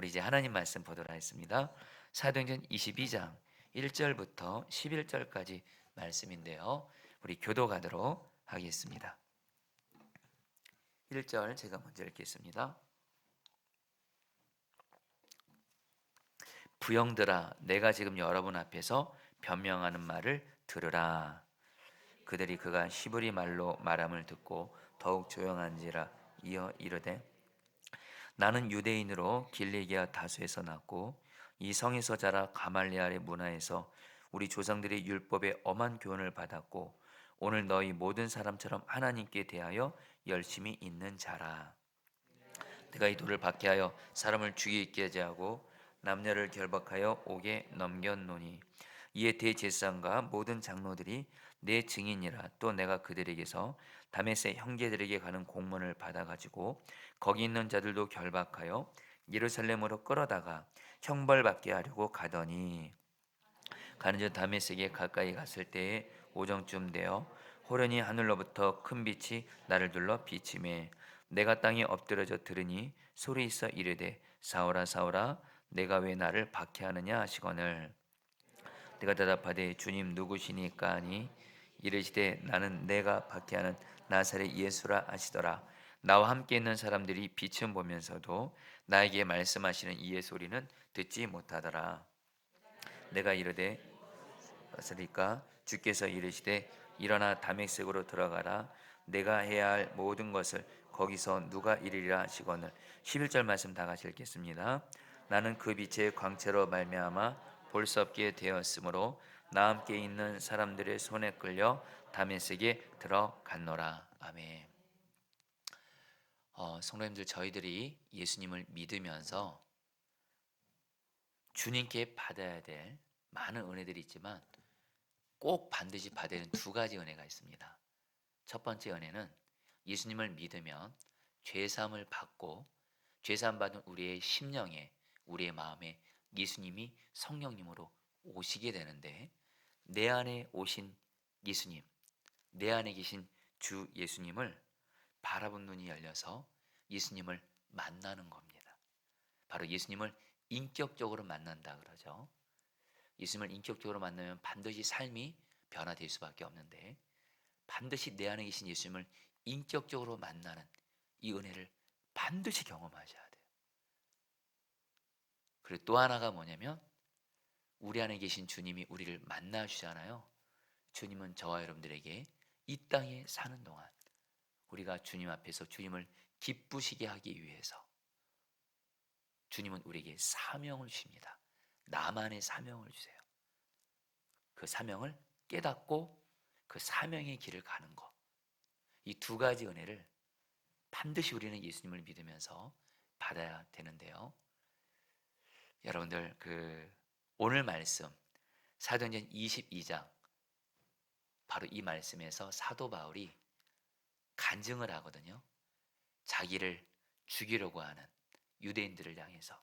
우리 이제 하나님 말씀 보도록 하겠습니다. 사도행전 22장 1절부터 11절까지 말씀인데요. 우리 교도가도록 하겠습니다. 1절 제가 먼저 읽겠습니다. 부형들아, 내가 지금 여러분 앞에서 변명하는 말을 들으라. 그들이 그가 히브리 말로 말함을 듣고 더욱 조용한지라 이어 이르되, 나는 유대인으로 길리기아 다소에서 났고 이 성에서 자라 가말리엘의 문화에서 우리 조상들의 율법에 엄한 교훈을 받았고 오늘 너희 모든 사람처럼 하나님께 대하여 열심히 있는 자라. 내가 이 돌을 박해하여 사람을 죽이게 하고 남녀를 결박하여 옥에 넘겼노니 이에 대제사장과 모든 장로들이 내 증인이라. 또 내가 그들에게서 다메섹 형제들에게 가는 공문을 받아가지고 거기 있는 자들도 결박하여 예루살렘으로 끌어다가 형벌받게 하려고 가더니, 가는즉 다메섹에 가까이 갔을 때에 오정쯤 되어 호련히 하늘로부터 큰 빛이 나를 둘러 비치매 내가 땅에 엎드려져 들으니 소리 있어 이르되, 사울아 사울아 내가 왜 나를 박해하느냐 하시거늘, 내가 대답하되 주님 누구시니까 하니 이르시되 나는 내가 박해하는 나사렛 예수라 하시더라. 나와 함께 있는 사람들이 빛을 보면서도 나에게 말씀하시는 이의 소리는 듣지 못하더라. 내가 이르되 어서리까 주께서 이르시되 일어나 다메섹으로 들어가라. 내가 해야 할 모든 것을 거기서 누가 이르리라 하시거늘. 11절 말씀 다 같이 읽겠습니다. 나는 그 빛의 광채로 말미암아 볼 수 없게 되었으므로 나 함께 있는 사람들의 손에 끌려 다메섹에 들어갔노라. 아멘. 성도님들, 저희들이 예수님을 믿으면서 주님께 받아야 될 많은 은혜들이 있지만 꼭 반드시 받아야 하는 두 가지 은혜가 있습니다. 첫 번째 은혜는 예수님을 믿으면 죄사함을 받고 죄사함 받은 우리의 심령에, 우리의 마음에 예수님이 성령님으로 오시게 되는데, 내 안에 오신 예수님, 내 안에 계신 주 예수님을 바라본 눈이 열려서 예수님을 만나는 겁니다. 바로 예수님을 인격적으로 만난다 그러죠. 예수님을 인격적으로 만나면 반드시 삶이 변화될 수밖에 없는데, 반드시 내 안에 계신 예수님을 인격적으로 만나는 이 은혜를 반드시 경험하셔야 돼요. 그리고 또 하나가 뭐냐면, 우리 안에 계신 주님이 우리를 만나주잖아요. 주님은 저와 여러분들에게 이 땅에 사는 동안 우리가 주님 앞에서 주님을 기쁘시게 하기 위해서 주님은 우리에게 사명을 주십니다. 나만의 사명을 주세요. 그 사명을 깨닫고 그 사명의 길을 가는 것, 이 두 가지 은혜를 반드시 우리는 예수님을 믿으면서 받아야 되는데요. 여러분들, 오늘 말씀 사도행전 22장, 바로 이 말씀에서 사도 바울이 간증을 하거든요. 자기를 죽이려고 하는 유대인들을 향해서.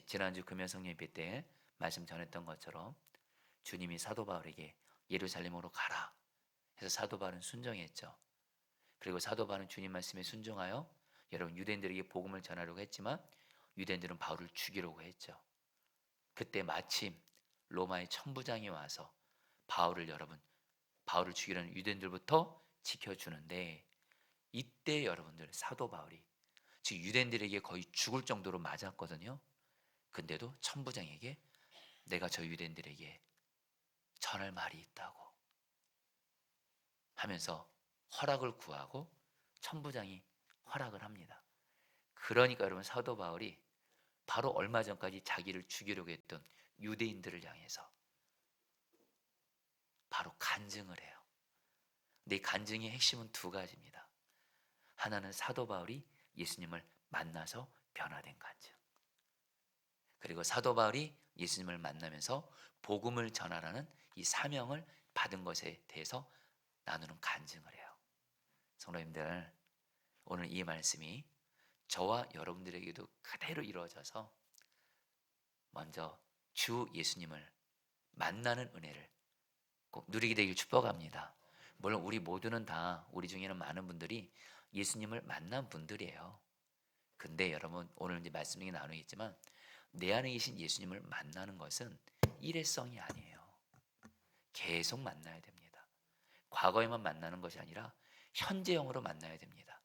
지난주 금요성령 예배 때 말씀 전했던 것처럼 주님이 사도 바울에게 예루살렘으로 가라 해서 사도 바울은 순종했죠. 그리고 사도 바울은 주님 말씀에 순종하여 여러분 유대인들에게 복음을 전하려고 했지만 유대인들은 바울을 죽이려고 했죠. 그때 마침 로마의 천부장이 와서 바울을 죽이려는 유대인들부터 지켜주는데, 이때 여러분들 사도 바울이 즉 유대인들에게 거의 죽을 정도로 맞았거든요. 근데도 천부장에게 내가 저 유대인들에게 전할 말이 있다고 하면서 허락을 구하고 천부장이 허락을 합니다. 그러니까 여러분 사도 바울이 바로 얼마 전까지 자기를 죽이려고 했던 유대인들을 향해서 바로 간증을 해요. 근데 이 간증의 핵심은 두 가지입니다. 하나는 사도 바울이 예수님을 만나서 변화된 간증, 그리고 사도 바울이 예수님을 만나면서 복음을 전하라는 이 사명을 받은 것에 대해서 나누는 간증을 해요. 성도님들, 오늘 이 말씀이 저와 여러분들에게도 그대로 이루어져서 먼저 주 예수님을 만나는 은혜를 꼭 누리게 되길 축복합니다. 물론 우리 모두는 다, 우리 중에는 많은 분들이 예수님을 만난 분들이에요. 근데 여러분 오늘 이제 말씀 중에 나누겠지만 내 안에 계신 예수님을 만나는 것은 일회성이 아니에요. 계속 만나야 됩니다. 과거에만 만나는 것이 아니라 현재형으로 만나야 됩니다.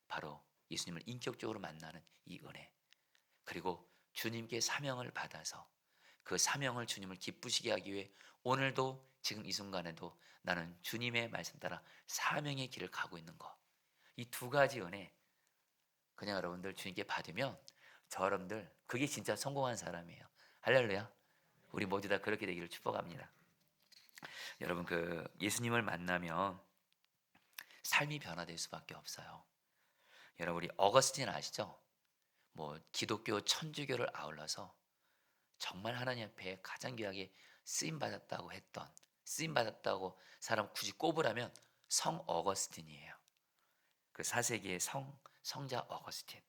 바로 예수님을 인격적으로 만나는 이 은혜. 그리고 주님께 사명을 받아서 그 사명을 주님을 기쁘시게 하기 위해 오늘도 지금 이 순간에도 나는 주님의 말씀 따라 사명의 길을 가고 있는 것. 이 두 가지 은혜 그냥 여러분들 주님께 받으면 저 여러분들 그게 진짜 성공한 사람이에요. 할렐루야. 우리 모두 다 그렇게 되기를 축복합니다. 여러분 그 예수님을 만나면 삶이 변화될 수밖에 없어요. 여러분 우리 어거스틴 아시죠? 뭐 기독교 천주교를 아울러서 정말 하나님 앞에 가장 귀하게 쓰임 받았다고 사람 굳이 꼽으라면 성 어거스틴이에요. 그 4세기의 성자 어거스틴.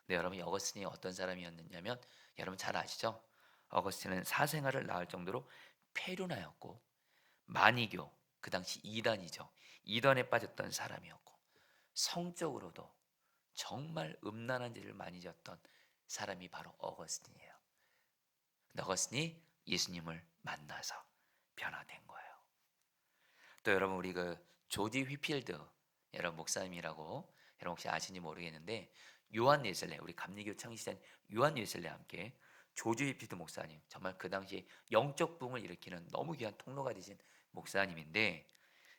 근데 여러분 이 어거스틴이 어떤 사람이었느냐면 여러분 잘 아시죠? 어거스틴은 사생활을 낳을 정도로 폐륜하였고 만이교 그 당시 이단이죠. 이단에 빠졌던 사람이었고 성적으로도 정말 음란한 죄를 많이 졌던 사람이 바로 어거스틴이에요. 근데 어거스틴이 예수님을 만나서 변화된 거예요. 또 여러분 우리 그 조지 휘필드 여러분 목사님이라고 여러분 혹시 아시는지 모르겠는데 요한 웨슬레 우리 감리교 창시자인 요한 웨슬레와 함께 조지 휘필드 목사님 정말 그 당시에 영적 부흥을 일으키는 너무 귀한 통로가 되신 목사님인데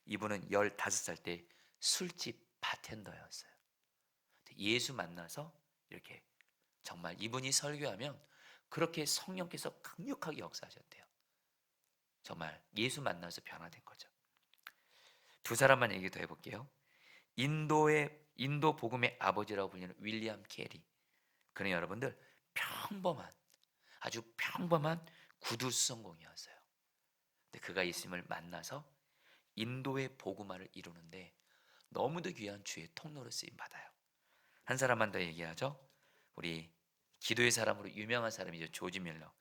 이분은 15살 때 술집 바텐더였어요. 예수 만나서 이렇게 정말 이분이 설교하면 그렇게 성령께서 강력하게 역사하셨대요. 정말 예수 만나서 변화된 거죠. 두 사람만 얘기 더 해볼게요. 인도 복음의 아버지라고 불리는 윌리엄 캐리. 그는 여러분들 평범한 아주 평범한 구두 수성공이었어요. 근데 그가 예수님을 만나서 인도의 복음화를 이루는데 너무도 귀한 주의 통로로 쓰임 받아요. 한 사람만 더 얘기하죠. 우리 기도의 사람으로 유명한 사람이죠. 조지 밀러.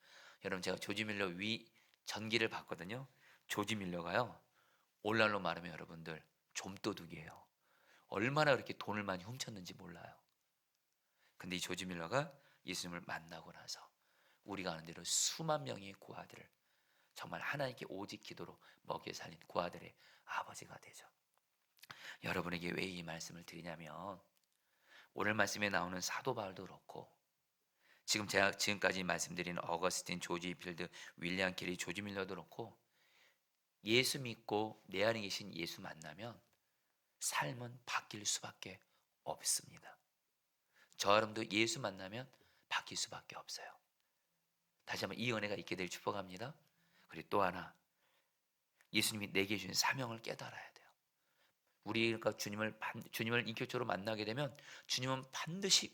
여러분 제가 조지 밀러 전기를 봤거든요. 조지 밀러가요. 오늘날로 말하면 여러분들 좀도둑이에요. 얼마나 그렇게 돈을 많이 훔쳤는지 몰라요. 근데 이 조지 밀러가 예수님을 만나고 나서 우리가 아는 대로 수만 명의 고아들을 정말 하나님께 오직 기도로 먹여 살린 고아들의 아버지가 되죠. 여러분에게 왜 이 말씀을 드리냐면 오늘 말씀에 나오는 사도 바울도 그렇고 지금 제가 지금까지 말씀드린 어거스틴, 조지 필드, 윌리엄 캐리, 조지 밀러도 그렇고 예수 믿고 내 안에 계신 예수 만나면 삶은 바뀔 수밖에 없습니다. 저 여러분도 예수 만나면 바뀔 수밖에 없어요. 다시 한번 이 은혜가 있게 될 축복합니다. 그리고 또 하나 예수님이 내게 주신 사명을 깨달아야 돼요. 우리가 주님을 인격적으로 만나게 되면 주님은 반드시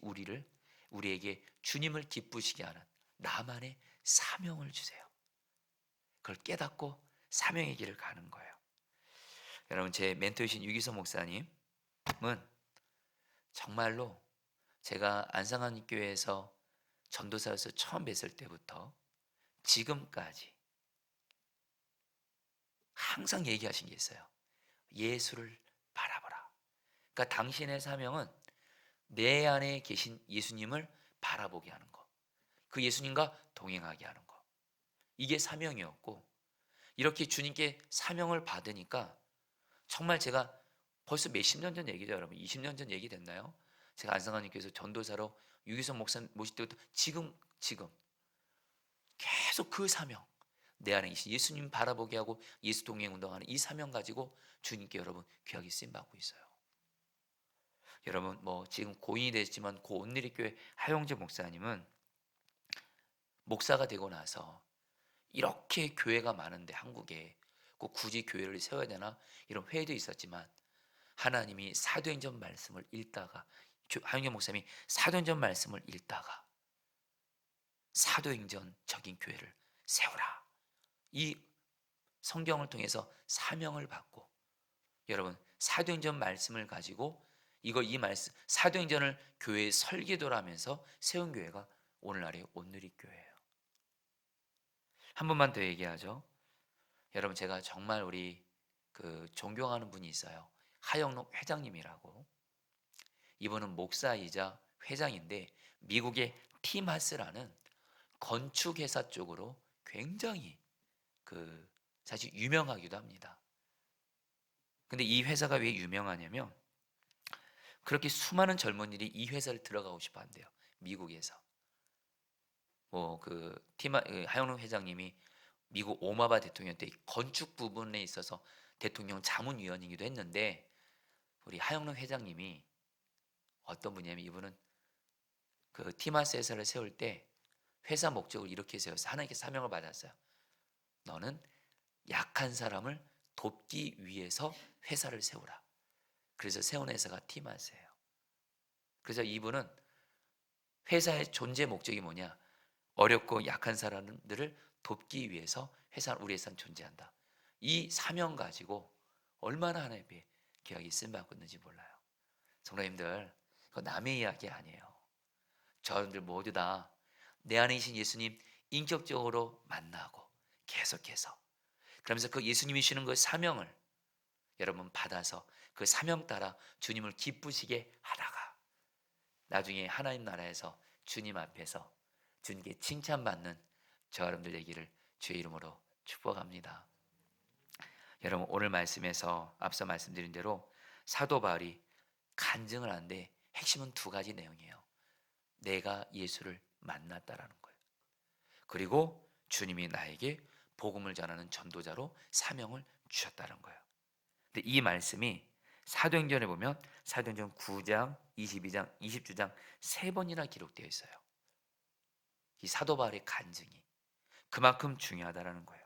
우리에게 주님을 기쁘시게 하는 나만의 사명을 주세요. 그걸 깨닫고 사명의 길을 가는 거예요. 여러분 제 멘토이신 유기성 목사님은 정말로 제가 안상한교회에서 전도사로서 처음 뵀을 때부터 지금까지 항상 얘기하신 게 있어요. 예수를 바라보라. 그러니까 당신의 사명은 내 안에 계신 예수님을 바라보게 하는 것. 그 예수님과 동행하게 하는 것. 이게 사명이었고 이렇게 주님께 사명을 받으니까 정말 제가 벌써 몇십 년 전 얘기죠 여러분. 20년 전 얘기 됐나요? 제가 안성환님께서 전도사로 유기성 목사 모실 때부터 지금 계속 그 사명 내 안에 계신 예수님 바라보게 하고 예수 동행 운동하는 이 사명 가지고 주님께 여러분 귀하게 쓰임 받고 있어요. 여러분 뭐 지금 고인이 됐지만 고 온누리교회 하용재 목사님은 목사가 되고 나서 이렇게 교회가 많은데 한국에 꼭 굳이 교회를 세워야 되나 이런 회의도 있었지만 하나님이 사도행전 말씀을 읽다가 하용재 목사님이 사도행전 말씀을 읽다가 사도행전적인 교회를 세우라 이 성경을 통해서 사명을 받고 여러분 사도행전 말씀을 가지고 이 말씀 사도행전을 교회의 설계도로 하면서 세운 교회가 오늘날의 온누리교회예요. 한 번만 더 얘기하죠. 여러분 제가 정말 우리 그 존경하는 분이 있어요. 하영록 회장님이라고. 이분은 목사이자 회장인데 미국의 팀하스라는 건축회사 쪽으로 굉장히 사실 유명하기도 합니다. 근데 이 회사가 왜 유명하냐면 그렇게 수많은 젊은이들이 이 회사를 들어가고 싶어 한대요. 미국에서. 하영룡 회장님이 미국 오바마 대통령 때 건축 부분에 있어서 대통령 자문위원이기도 했는데 우리 하영룡 회장님이 어떤 분이냐면 이분은 티마스 회사를 세울 때 회사 목적을 이렇게 세웠어요. 하나님께 사명을 받았어요. 너는 약한 사람을 돕기 위해서 회사를 세우라. 그래서 세운 회사가 티마스예요. 그래서 이분은 회사의 존재 목적이 뭐냐? 어렵고 약한 사람들을 돕기 위해서 우리 회사는 존재한다. 이 사명 가지고 얼마나 하나님의 계약이 쓰임받고 있는지 몰라요. 성도님들, 그거 남의 이야기 아니에요. 저분들 모두 다 내 안에 계신 예수님 인격적으로 만나고 계속해서 그러면서 그 예수님이 주시는 그 사명을 여러분 받아서 그 사명 따라 주님을 기쁘시게 하다가 나중에 하나님 나라에서 주님 앞에서 주님께 칭찬받는 저 여러분들 되기를 주의 이름으로 축복합니다. 여러분 오늘 말씀에서 앞서 말씀드린 대로 사도 바울이 간증을 하는데 핵심은 두 가지 내용이에요. 내가 예수를 만났다라는 거예요. 그리고 주님이 나에게 복음을 전하는 전도자로 사명을 주셨다는 거예요. 근데 이 말씀이 사도행전에 보면 사도행전 9장, 22장, 20주장 세 번이나 기록되어 있어요. 이 사도 바울의 간증이 그만큼 중요하다라는 거예요.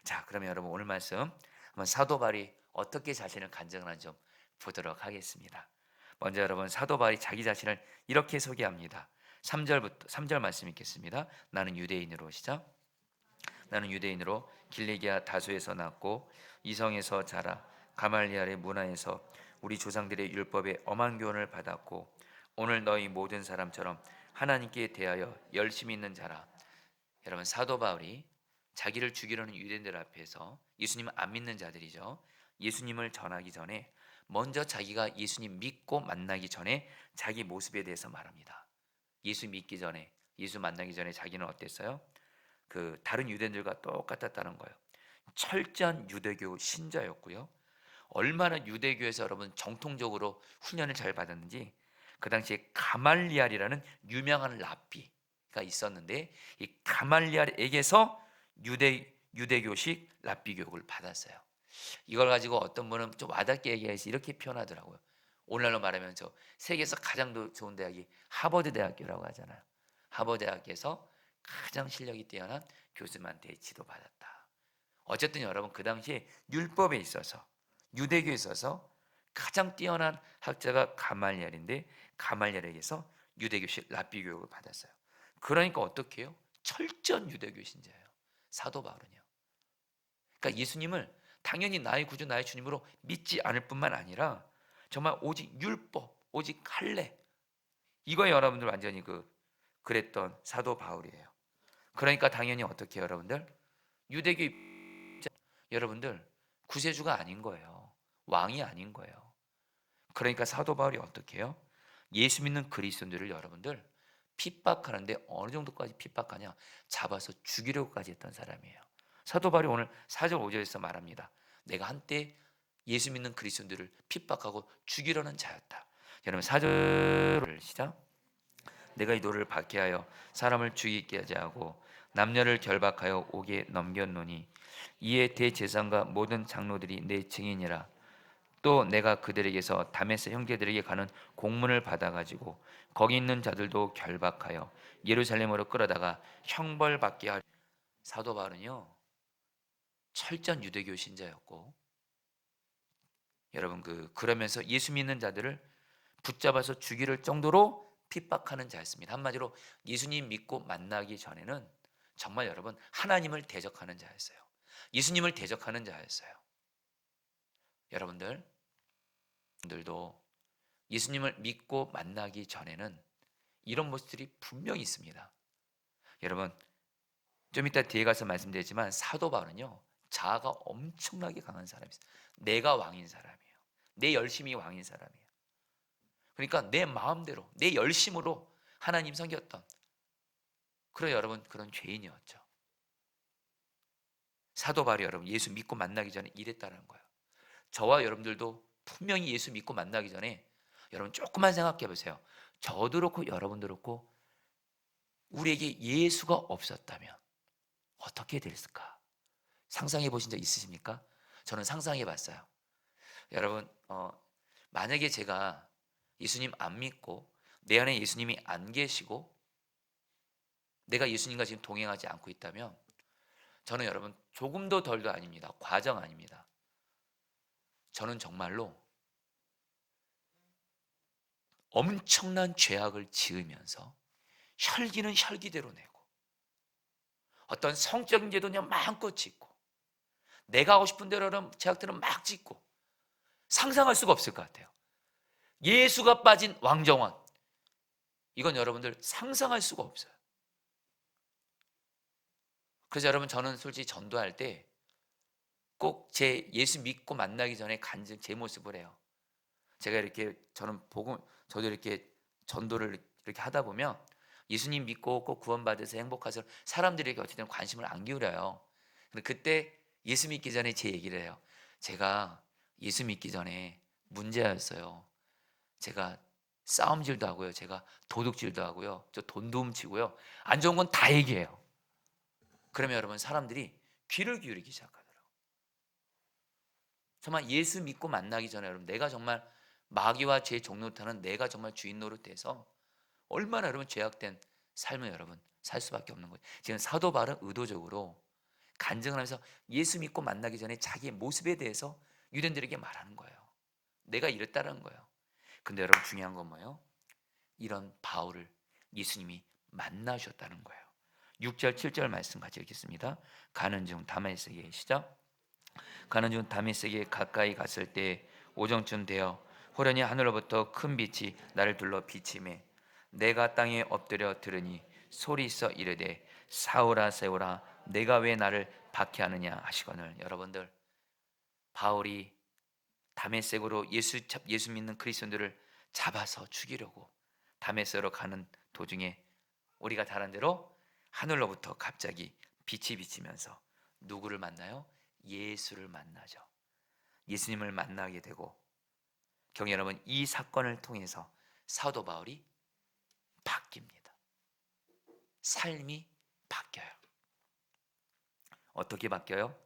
자, 그러면 여러분 오늘 말씀 한번 사도 바울이 어떻게 자신을 간증하는지 좀 보도록 하겠습니다. 먼저 여러분 사도 바울이 자기 자신을 이렇게 소개합니다. 3절 말씀 읽겠습니다. 나는 유대인으로 시작. 나는 유대인으로 길리기아 다소에서 났고 이성에서 자라 가말리엘의 문화에서 우리 조상들의 율법에 엄한 교훈을 받았고 오늘 너희 모든 사람처럼 하나님께 대하여 열심히 있는 자라. 여러분 사도 바울이 자기를 죽이려는 유대인들 앞에서 예수님 안 믿는 자들이죠. 예수님을 전하기 전에 먼저 자기가 예수님 믿고 만나기 전에 자기 모습에 대해서 말합니다. 예수 믿기 전에 예수 만나기 전에 자기는 어땠어요? 다른 유대인들과 똑같았다는 거예요. 철저한 유대교 신자였고요. 얼마나 유대교에서 여러분 정통적으로 훈련을 잘 받았는지 그 당시에 가말리알이라는 유명한 랍비가 있었는데 이 가말리알에게서 유대교식 랍비 교육을 받았어요. 이걸 가지고 어떤 분은 좀 와닿게 얘기해서 이렇게 표현하더라고요. 오늘날로 말하면 저 세계에서 가장 좋은 대학이 하버드 대학교라고 하잖아요. 하버드 대학에서 가장 실력이 뛰어난 교수님한테 지도받았다. 어쨌든 여러분 그 당시에 율법에 있어서 유대교에 있어서 가장 뛰어난 학자가 가말리엘인데 가말리엘에게서 유대교식 랍비 교육을 받았어요. 그러니까 어떻게 해요? 철저한 유대교 신자예요. 사도 바울은요. 그러니까 예수님을 당연히 나의 구주 나의 주님으로 믿지 않을 뿐만 아니라 정말 오직 율법, 오직 할례 이거에 여러분들 완전히 그랬던 사도 바울이에요. 그러니까 당연히 어떻게 해요, 여러분들? 유대교 여러분들 구세주가 아닌 거예요. 왕이 아닌 거예요. 그러니까 사도 바울이 어떻게 해요? 예수 믿는 그리스도인들을 여러분들 핍박하는데 어느 정도까지 핍박하냐? 잡아서 죽이려고까지 했던 사람이에요. 사도 바울이 오늘 4절 5절에서 말합니다. 내가 한때 예수 믿는 그리스도인들을 핍박하고 죽이려는 자였다. 여러분 4절을 시작. 내가 이 노를 받게 하여 사람을 죽이게 하지 하고 남녀를 결박하여 옥에 넘겼노니 이에 대제사장과 모든 장로들이 내 증인이라. 또 내가 그들에게서 다메스 형제들에게 가는 공문을 받아가지고 거기 있는 자들도 결박하여 예루살렘으로 끌어다가 형벌받게 하려. 사도 바울은요 철저한 유대교 신자였고 여러분 그러면서 예수 믿는 자들을 붙잡아서 죽일 정도로 핍박하는 자였습니다. 한마디로 예수님 믿고 만나기 전에는 정말 여러분 하나님을 대적하는 자였어요. 예수님을 대적하는 자였어요. 여러분들도 예수님을 믿고 만나기 전에는 이런 모습들이 분명히 있습니다. 여러분 좀 이따 뒤에 가서 말씀드리지만 사도 바울은요 자아가 엄청나게 강한 사람이었어요. 내가 왕인 사람이에요. 내 열심이 왕인 사람이에요. 그러니까 내 마음대로 내 열심으로 하나님 섬겼던 그런 여러분 그런 죄인이었죠. 사도 바울이 여러분 예수 믿고 만나기 전에 이랬다는 거예요. 저와 여러분들도 분명히 예수 믿고 만나기 전에 여러분 조금만 생각해 보세요. 저도 그렇고 여러분도 그렇고 우리에게 예수가 없었다면 어떻게 됐을까? 상상해 보신 적 있으십니까? 저는 상상해 봤어요. 여러분 만약에 제가 예수님 안 믿고 내 안에 예수님이 안 계시고 내가 예수님과 지금 동행하지 않고 있다면 저는 여러분 조금도 덜도 아닙니다. 과정 아닙니다. 저는 정말로 엄청난 죄악을 지으면서 혈기는 혈기대로 내고 어떤 성적인 죄도 그냥 마음껏 짓고 내가 하고 싶은 대로 죄악들은 막 짓고 상상할 수가 없을 것 같아요. 예수가 빠진 왕정원 이건 여러분들 상상할 수가 없어요. 그래서 여러분 저는 솔직히 전도할 때 꼭 제 예수 믿고 만나기 전에 간증 제 모습을 해요. 제가 이렇게 저는 복음 저도 이렇게 전도를 이렇게 하다 보면 예수님 믿고 꼭 구원받으세요 행복하세요 사람들에게 어쨌든 관심을 안 기울여요. 근데 그때 예수 믿기 전에 제 얘기를 해요. 제가 예수 믿기 전에 문제였어요. 제가 싸움질도 하고요. 제가 도둑질도 하고요. 저 돈도 훔치고요. 안 좋은 건 다 얘기해요. 그러면 여러분 사람들이 귀를 기울이기 시작하더라고요. 정말 예수 믿고 만나기 전에 여러분 내가 정말 마귀와 죄 종노릇하는 내가 정말 주인 노릇해서 얼마나 여러분 죄악된 삶을 여러분 살 수밖에 없는 거예요. 지금 사도 바울은 의도적으로 간증을 하면서 예수 믿고 만나기 전에 자기의 모습에 대해서 유대인들에게 말하는 거예요. 내가 이랬다는 거예요. 근데 여러분 중요한 건 뭐예요? 이런 바울을 예수님이 만나셨다는 거예요. 6절 7절 말씀 같이 읽겠습니다. 가는 중 다메섹에 시작. 가는 중 다메섹에 가까이 갔을 때 오정쯤 되어 호련히 하늘로부터 큰 빛이 나를 둘러 비치매 내가 땅에 엎드려 들으니 소리 있어 이르되 사울아 사울아 내가 왜 나를 박해하느냐 하시거늘. 여러분들 바울이 다메섹으로 예수 믿는 그리스도인들을 잡아서 죽이려고 다메섹으로 가는 도중에 우리가 잘 아는 대로 하늘로부터 갑자기 빛이 비치면서 누구를 만나요? 예수를 만나죠. 예수님을 만나게 되고 경희 여러분 이 사건을 통해서 사도 바울이 바뀝니다. 삶이 바뀌어요. 어떻게 바뀌어요?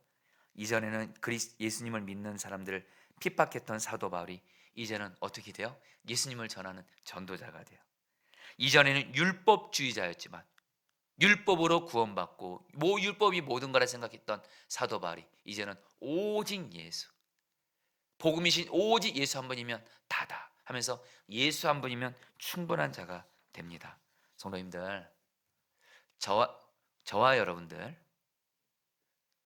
이전에는 예수님을 믿는 사람들을 핍박했던 사도 바울이 이제는 어떻게 돼요? 예수님을 전하는 전도자가 돼요. 이전에는 율법주의자였지만 율법으로 구원받고 율법이 모든 거라 생각했던 사도 바울이 이제는 오직 예수 복음이신 오직 예수 한 분이면 다다 하면서 예수 한 분이면 충분한 자가 됩니다. 성도님들 저와 여러분들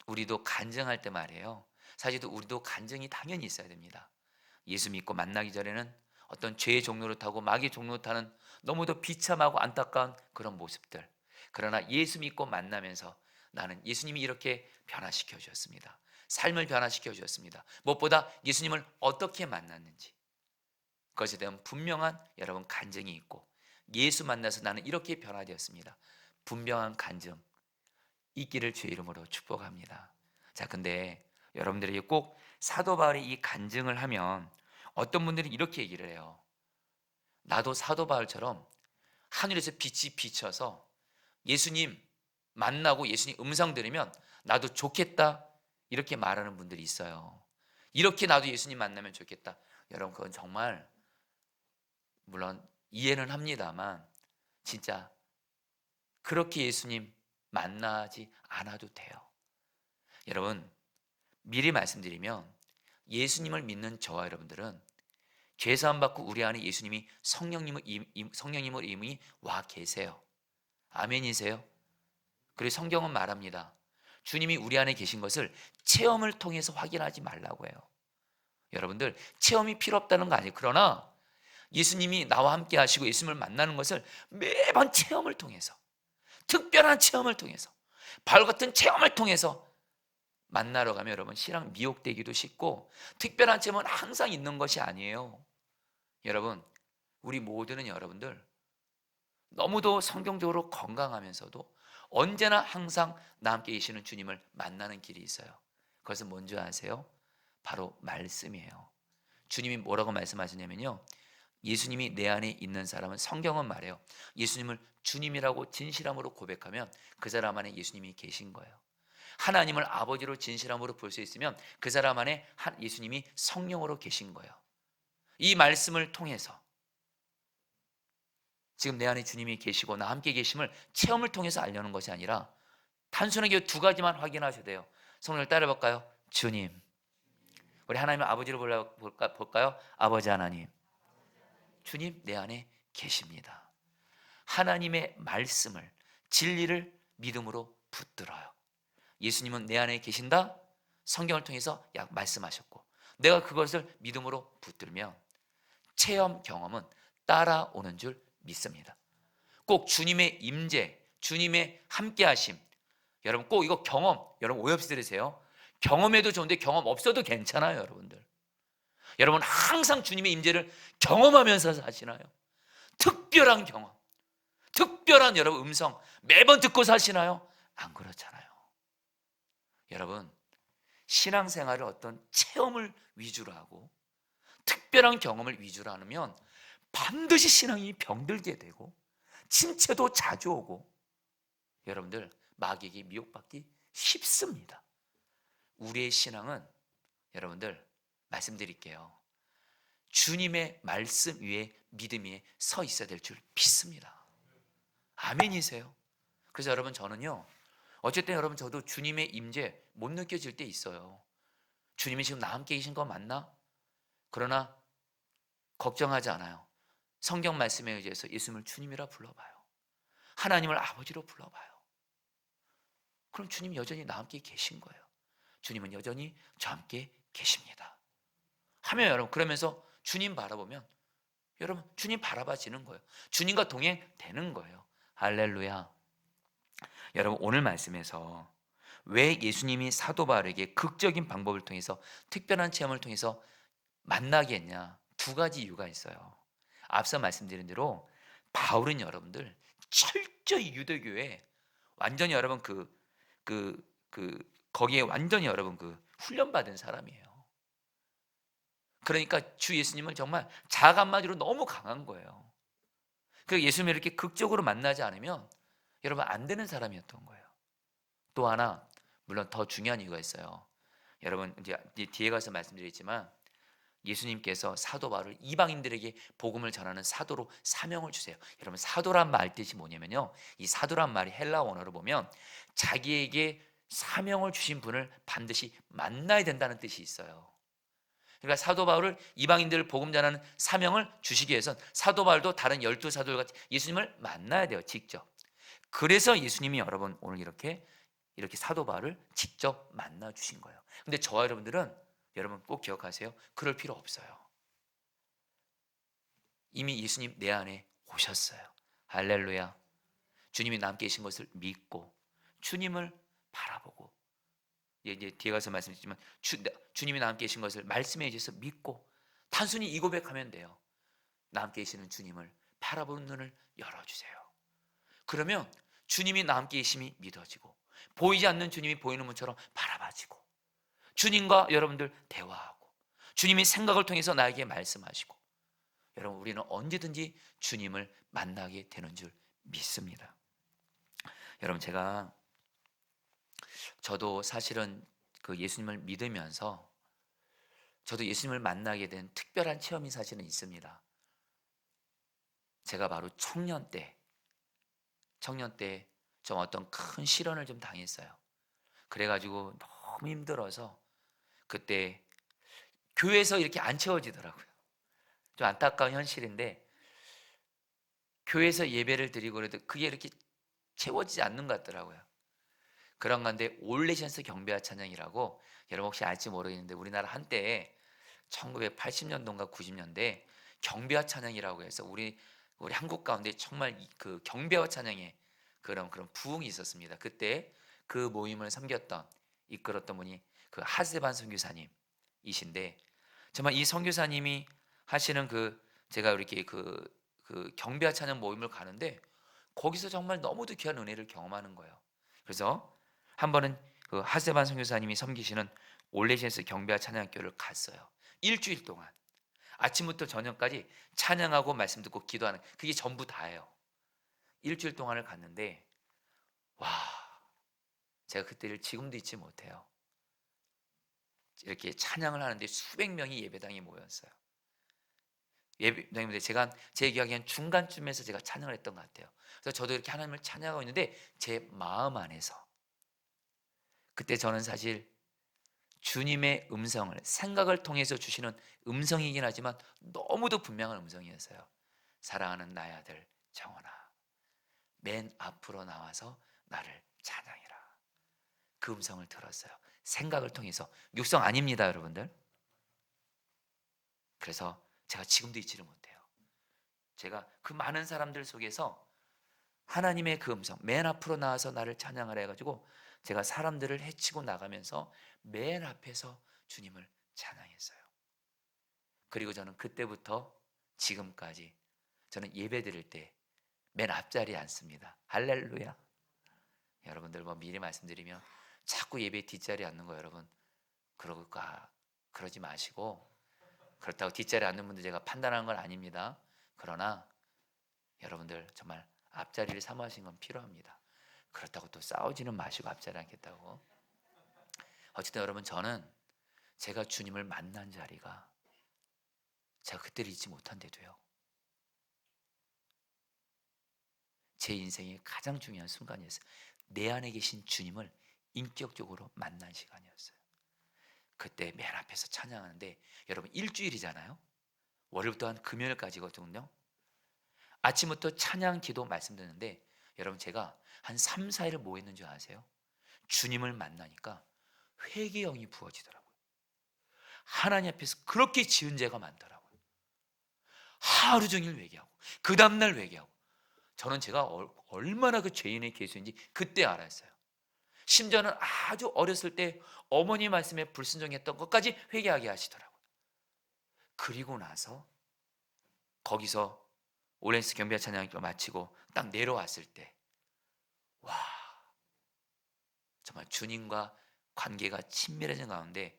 우리도 간증할 때 말이에요. 사실 우리도 간증이 당연히 있어야 됩니다. 예수 믿고 만나기 전에는 어떤 죄의 종로를 타고 마귀의 종로를 타는 너무도 비참하고 안타까운 그런 모습들. 그러나 예수 믿고 만나면서 나는 예수님이 이렇게 변화시켜 주셨습니다. 삶을 변화시켜 주셨습니다. 무엇보다 예수님을 어떻게 만났는지 그것에 대한 분명한 여러분 간증이 있고 예수 만나서 나는 이렇게 변화되었습니다. 분명한 간증 있기를 주의 이름으로 축복합니다. 자, 근데 여러분들이 꼭 사도 바울이 이 간증을 하면 어떤 분들이 이렇게 얘기를 해요. 나도 사도 바울처럼 하늘에서 빛이 비쳐서 예수님 만나고 예수님 음성 들으면 나도 좋겠다 이렇게 말하는 분들이 있어요. 이렇게 나도 예수님 만나면 좋겠다. 여러분 그건 정말 물론 이해는 합니다만 진짜 그렇게 예수님 만나지 않아도 돼요. 여러분 미리 말씀드리면 예수님을 믿는 저와 여러분들은 죄사함 받고 우리 안에 예수님이 성령님을 이미 와 계세요. 아멘이세요? 그리고 성경은 말합니다. 주님이 우리 안에 계신 것을 체험을 통해서 확인하지 말라고 해요. 여러분들 체험이 필요 없다는 거 아니에요. 그러나 예수님이 나와 함께 하시고 예수님을 만나는 것을 매번 체험을 통해서 특별한 체험을 통해서 바울 같은 체험을 통해서 만나러 가면 여러분 신앙 미혹되기도 쉽고 특별한 체험은 항상 있는 것이 아니에요. 여러분 우리 모두는 여러분들 너무도 성경적으로 건강하면서도 언제나 항상 나 함께 계시는 주님을 만나는 길이 있어요. 그것은 뭔지 아세요? 바로 말씀이에요. 주님이 뭐라고 말씀하시냐면요, 예수님이 내 안에 있는 사람은, 성경은 말해요, 예수님을 주님이라고 진실함으로 고백하면 그 사람 안에 예수님이 계신 거예요. 하나님을 아버지로 진실함으로 볼 수 있으면 그 사람 안에 예수님이 성령으로 계신 거예요. 이 말씀을 통해서 지금 내 안에 주님이 계시고 나 함께 계심을 체험을 통해서 알려는 것이 아니라 단순하게 두 가지만 확인하셔야 돼요. 성령을 따라볼까요? 주님. 우리 하나님을 아버지로 볼까요? 아버지 하나님. 주님, 내 안에 계십니다. 하나님의 말씀을, 진리를 믿음으로 붙들어요. 예수님은 내 안에 계신다? 성경을 통해서 말씀하셨고, 내가 그것을 믿음으로 붙들면 체험 경험은 따라오는 줄 믿습니다. 꼭 주님의 임재, 주님의 함께하심, 여러분 꼭 이거 경험, 여러분 오해 없이 들으세요. 경험해도 좋은데 경험 없어도 괜찮아요, 여러분들. 여러분 항상 주님의 임재를 경험하면서 사시나요? 특별한 경험, 특별한 여러분 음성 매번 듣고 사시나요? 안 그렇잖아요. 여러분, 신앙생활을 어떤 체험을 위주로 하고 특별한 경험을 위주로 하면 반드시 신앙이 병들게 되고 침체도 자주 오고 여러분들 마귀에게 미혹받기 쉽습니다. 우리의 신앙은 여러분들 말씀드릴게요, 주님의 말씀 위에 믿음이 서 있어야 될 줄 믿습니다. 아멘이세요? 그래서 여러분 저는요, 어쨌든 여러분 저도 주님의 임재 못 느껴질 때 있어요. 주님이 지금 나 함께 계신 거 맞나? 그러나 걱정하지 않아요. 성경 말씀에 의해서 예수님을 주님이라 불러봐요. 하나님을 아버지로 불러봐요. 그럼 주님 여전히 나 함께 계신 거예요. 주님은 여전히 저 함께 계십니다 하면 여러분, 그러면서 주님 바라보면 여러분 주님 바라봐지는 거예요. 주님과 동행되는 거예요. 할렐루야. 여러분 오늘 말씀에서 왜 예수님이 사도 바울에게 극적인 방법을 통해서 특별한 체험을 통해서 만나게 했냐? 두 가지 이유가 있어요. 앞서 말씀드린 대로 바울은 여러분들 철저히 유대교에 완전히 여러분 거기에 완전히 여러분 훈련받은 사람이에요. 그러니까 주 예수님을 정말 자각 한마디로 너무 강한 거예요. 그래서 예수님을 이렇게 극적으로 만나지 않으면 여러분 안 되는 사람이었던 거예요. 또 하나, 물론 더 중요한 이유가 있어요. 여러분 이제 뒤에 가서 말씀드리겠지만 예수님께서 사도 바울을 이방인들에게 복음을 전하는 사도로 사명을 주세요. 여러분 사도란 말 뜻이 뭐냐면요, 이 사도란 말이 헬라어 원어로 보면 자기에게 사명을 주신 분을 반드시 만나야 된다는 뜻이 있어요. 그러니까 사도 바울을 이방인들을 복음 전하는 사명을 주시기 위해선 사도 바울도 다른 12사도들과 예수님을 만나야 돼요, 직접. 그래서 예수님이 여러분 오늘 이렇게 사도 바울을 직접 만나 주신 거예요. 근데 저와 여러분들은 여러분 꼭 기억하세요. 그럴 필요 없어요. 이미 예수님 내 안에 오셨어요. 할렐루야. 주님이 남께 계신 것을 믿고 주님을 바라보고, 이제 뒤에 가서 말씀드리지만 주님이 남께 계신 것을 말씀해 주셔서 믿고 단순히 이 고백하면 돼요. 남께 계시는 주님을 바라보는 눈을 열어주세요. 그러면 주님이 남께 계심이 믿어지고 보이지 않는 주님이 보이는 분처럼 바라봐지고 주님과 여러분들 대화하고 주님이 생각을 통해서 나에게 말씀하시고 여러분 우리는 언제든지 주님을 만나게 되는 줄 믿습니다. 여러분 저도 사실은 예수님을 믿으면서 저도 예수님을 만나게 된 특별한 체험이 사실은 있습니다. 제가 바로 청년 때 좀 어떤 큰 시련을 좀 당했어요. 그래가지고 너무 힘들어서 그때 교회에서 이렇게 안 채워지더라고요. 좀 안타까운 현실인데 교회에서 예배를 드리고 그래도 그게 이렇게 채워지지 않는 것 같더라고요. 그런 건데 올레션스 경배와 찬양이라고 여러분 혹시 알지 모르겠는데 우리나라 한때 1980년도인가 90년대 경배와 찬양이라고 해서 우리 한국 가운데 정말 그 경배와 찬양에 그런 부흥이 있었습니다. 그때 그 모임을 섬겼던 이끌었던 분이 그 하세반 선교사님이신데 정말 이 선교사님이 하시는 그 제가 이렇게 그 경배와 찬양 모임을 가는데 거기서 정말 너무도 귀한 은혜를 경험하는 거예요. 그래서 한 번은 그 하세반 선교사님이 섬기시는 올레시엔스 경배와 찬양교를 갔어요. 일주일 동안 아침부터 저녁까지 찬양하고 말씀 듣고 기도하는, 그게 전부 다예요. 일주일 동안을 갔는데 와, 제가 그때를 지금도 잊지 못해요. 이렇게 찬양을 하는데 수백 명이 예배당에 모였어요. 예배당인데 제가 제 기억에 한 중간쯤에서 제가 찬양을 했던 것 같아요. 그래서 저도 이렇게 하나님을 찬양하고 있는데 제 마음 안에서, 그때 저는 사실 주님의 음성을 생각을 통해서 주시는 음성이긴 하지만 너무도 분명한 음성이었어요. 사랑하는 나의 아들 정원아, 맨 앞으로 나와서 나를 찬양해라. 그 음성을 들었어요. 생각을 통해서. 육성 아닙니다, 여러분들. 그래서 제가 지금도 잊지를 못해요. 제가 그 많은 사람들 속에서 하나님의 그 음성, 맨 앞으로 나와서 나를 찬양하라 해가지고 제가 사람들을 해치고 나가면서 맨 앞에서 주님을 찬양했어요. 그리고 저는 그때부터 지금까지 저는 예배 드릴 때 맨 앞자리에 앉습니다. 할렐루야. 여러분들 뭐 미리 말씀드리면 자꾸 예배 뒷자리에 앉는 거, 여러분 그러지 마시고, 그렇다고 뒷자리에 앉는 분들 제가 판단하는 건 아닙니다. 그러나 여러분들 정말 앞자리를 사모하시는 건 필요합니다. 그렇다고 또 싸우지는 마시고 앞자리에 앉겠다고. 어쨌든 여러분, 저는 제가 주님을 만난 자리가 제가 그때를 잊지 못한데도요, 제 인생의 가장 중요한 순간이었어요. 내 안에 계신 주님을 인격적으로 만난 시간이었어요. 그때 맨 앞에서 찬양하는데 여러분 일주일이잖아요. 월요일부터 한 금요일까지거든요. 아침부터 찬양 기도 말씀 듣는데 여러분 제가 한 3, 4일을 뭐 했는 줄 아세요? 주님을 만나니까 회개의 영이 부어지더라고요. 하나님 앞에서 그렇게 지은 죄가 많더라고요. 하루 종일 회개하고 그 다음날 회개하고. 저는 제가 얼마나 그 죄인의 개수인지 그때 알았어요. 심지어는 아주 어렸을 때 어머니 말씀에 불순종했던 것까지 회개하게 하시더라고요. 그리고 나서 거기서 올랜스 경배와 찬양을 마치고 딱 내려왔을 때, 와, 정말 주님과 관계가 친밀해진 가운데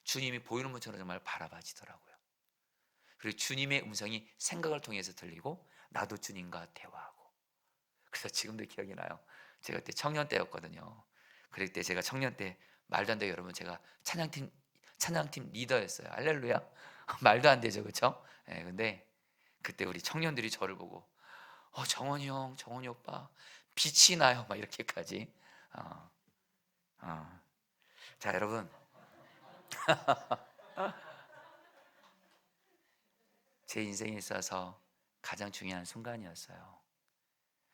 주님이 보이는 것처럼 정말 바라봐지더라고요. 그리고 주님의 음성이 생각을 통해서 들리고 나도 주님과 대화하고. 그래서 지금도 기억이 나요. 제가 그때 청년 때였거든요. 그럴 때 제가 청년 때 말도 안 돼요, 여러분. 제가 찬양팀 리더였어요. 할렐루야. 말도 안 되죠, 그렇죠? 네, 근데 그때 우리 청년들이 저를 보고 정원이 형, 정원이 오빠 빛이 나요, 막 이렇게까지. 어, 어. 자, 여러분, 제 인생에 있어서 가장 중요한 순간이었어요.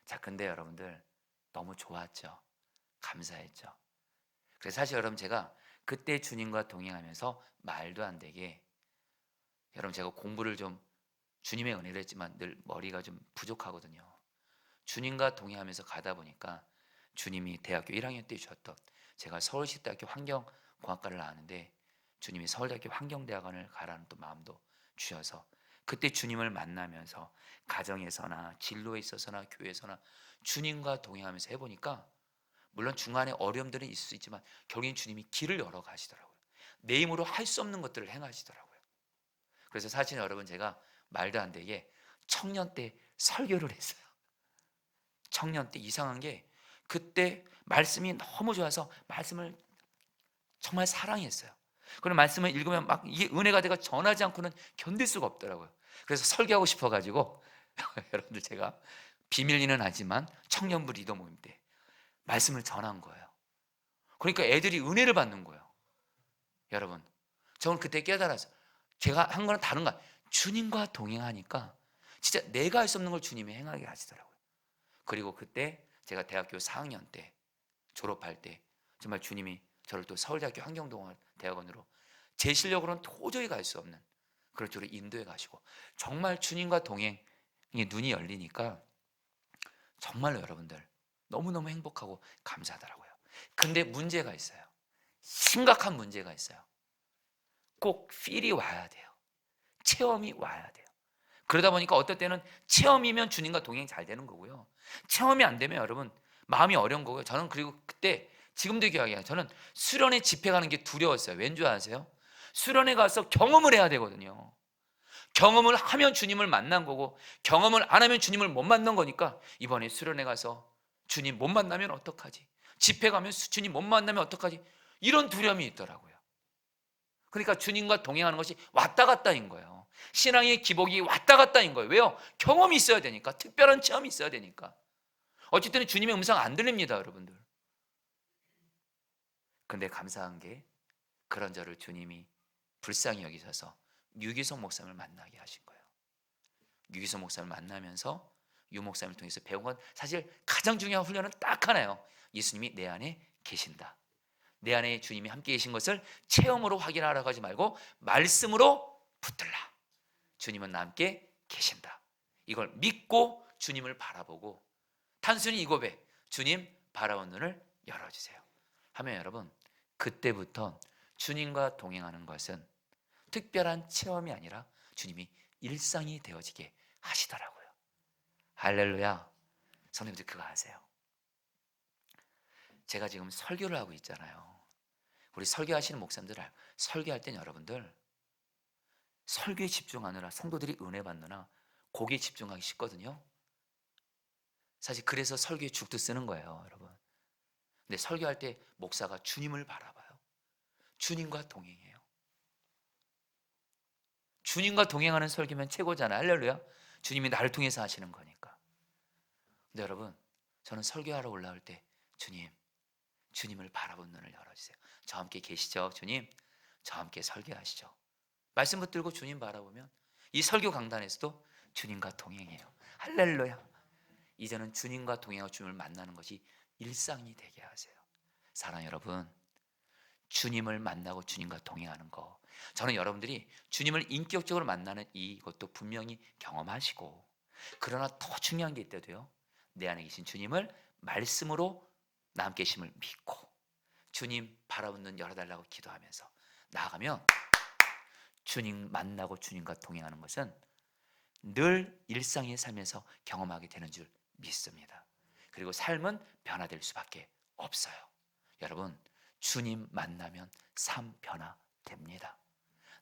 자, 근데 여러분들 너무 좋았죠. 감사했죠. 그래서 사실 여러분 제가 그때 주님과 동행하면서 말도 안 되게, 여러분 제가 공부를 좀 주님의 은혜를 했지만 늘 머리가 좀 부족하거든요. 주님과 동행하면서 가다 보니까 주님이 대학교 1학년 때 주셨던, 제가 서울시대학교 환경공학과를 나왔는데 주님이 서울대학교 환경대학원을 가라는 또 마음도 주셔서 그때 주님을 만나면서 가정에서나 진로에 있어서나 교회에서나 주님과 동행하면서 해보니까 물론 중간에 어려움들은 있을 수 있지만 결국엔 주님이 길을 열어 가시더라고요. 내 힘으로 할 수 없는 것들을 행하시더라고요. 그래서 사실 여러분 제가 말도 안 되게 청년 때 설교를 했어요. 청년 때 이상한 게 그때 말씀이 너무 좋아서 말씀을 정말 사랑했어요. 그런 말씀을 읽으면 막 이게 은혜가 내가 전하지 않고는 견딜 수가 없더라고요. 그래서 설교하고 싶어가지고 여러분들 제가 비밀리는 하지만 청년부 리더 모임 때 말씀을 전한 거예요. 그러니까 애들이 은혜를 받는 거예요. 여러분, 저는 그때 깨달았어요. 제가 한 거는 다른 거야. 주님과 동행하니까 진짜 내가 할 수 없는 걸 주님이 행하게 하시더라고요. 그리고 그때 제가 대학교 4학년 때 졸업할 때 정말 주님이 저를 또 서울대학교 환경대학원으로 제 실력으로는 도저히 갈 수 없는 그런 쪽으로 인도해 가시고, 정말 주님과 동행의 눈이 열리니까 정말로 여러분들 너무너무 행복하고 감사하더라고요. 근데 문제가 있어요. 심각한 문제가 있어요. 꼭 필이 와야 돼요. 체험이 와야 돼요. 그러다 보니까 어떨 때는 체험이면 주님과 동행이 잘 되는 거고요, 체험이 안 되면 여러분 마음이 어려운 거고요. 저는 그리고 그때 지금도 기억해요. 저는 수련회 집회 가는 게 두려웠어요. 왠지 아세요? 수련회 가서 경험을 해야 되거든요. 경험을 하면 주님을 만난 거고, 경험을 안 하면 주님을 못 만난 거니까 이번에 수련회 가서 주님 못 만나면 어떡하지? 집회 가면 주님 못 만나면 어떡하지? 이런 두려움이 있더라고요. 그러니까 주님과 동행하는 것이 왔다 갔다인 거예요. 신앙의 기복이 왔다 갔다인 거예요. 왜요? 경험이 있어야 되니까, 특별한 체험이 있어야 되니까. 어쨌든 주님의 음성 안 들립니다, 여러분들. 근데 감사한 게 그런 저를 주님이 불쌍히 여기셔서 유기성 목사님을 만나게 하신 거예요. 유기성 목사님을 만나면서 유 목사님을 통해서 배운 건 사실 가장 중요한 훈련은 딱 하나예요. 예수님이 내 안에 계신다. 내 안에 주님이 함께 계신 것을 체험으로 확인하라고 하지 말고 말씀으로 붙들라. 주님은 나 함께 계신다. 이걸 믿고 주님을 바라보고 단순히 이 고백, 주님 바라본 눈을 열어주세요 하면 여러분, 그때부터 주님과 동행하는 것은 특별한 체험이 아니라 주님이 일상이 되어지게 하시더라고요. 할렐루야. 성도님들 그거 아세요? 제가 지금 설교를 하고 있잖아요. 우리 설교하시는 목사님들, 설교할 땐 여러분들 설교에 집중하느라, 성도들이 은혜 받느라 거기에 집중하기 쉽거든요. 사실 그래서 설교에 죽도 쓰는 거예요, 여러분. 근데 설교할 때 목사가 주님을 바라봐요. 주님과 동행해요. 주님과 동행하는 설교면 최고잖아요. 할렐루야. 주님이 나를 통해서 하시는 거니까. 근데 여러분, 저는 설교하러 올라올 때 주님을 바라본 눈을 열어주세요. 저 함께 계시죠? 주님, 저 함께 설교하시죠? 말씀 붙들고 주님 바라보면 이 설교 강단에서도 주님과 동행해요. 할렐루야. 이제는 주님과 동행하고 주님을 만나는 것이 일상이 되게 하세요. 사랑하는 여러분, 주님을 만나고 주님과 동행하는 거, 저는 여러분들이 주님을 인격적으로 만나는 이것도 분명히 경험하시고, 그러나 더 중요한 게 있대도요, 내 안에 계신 주님을 말씀으로 나 함께 계심을 믿고 주님 바라보는 눈 열어달라고 기도하면서 나아가면 주님 만나고 주님과 동행하는 것은 늘 일상의 삶에서 경험하게 되는 줄 믿습니다. 그리고 삶은 변화될 수밖에 없어요. 여러분, 주님 만나면 삶 변화됩니다.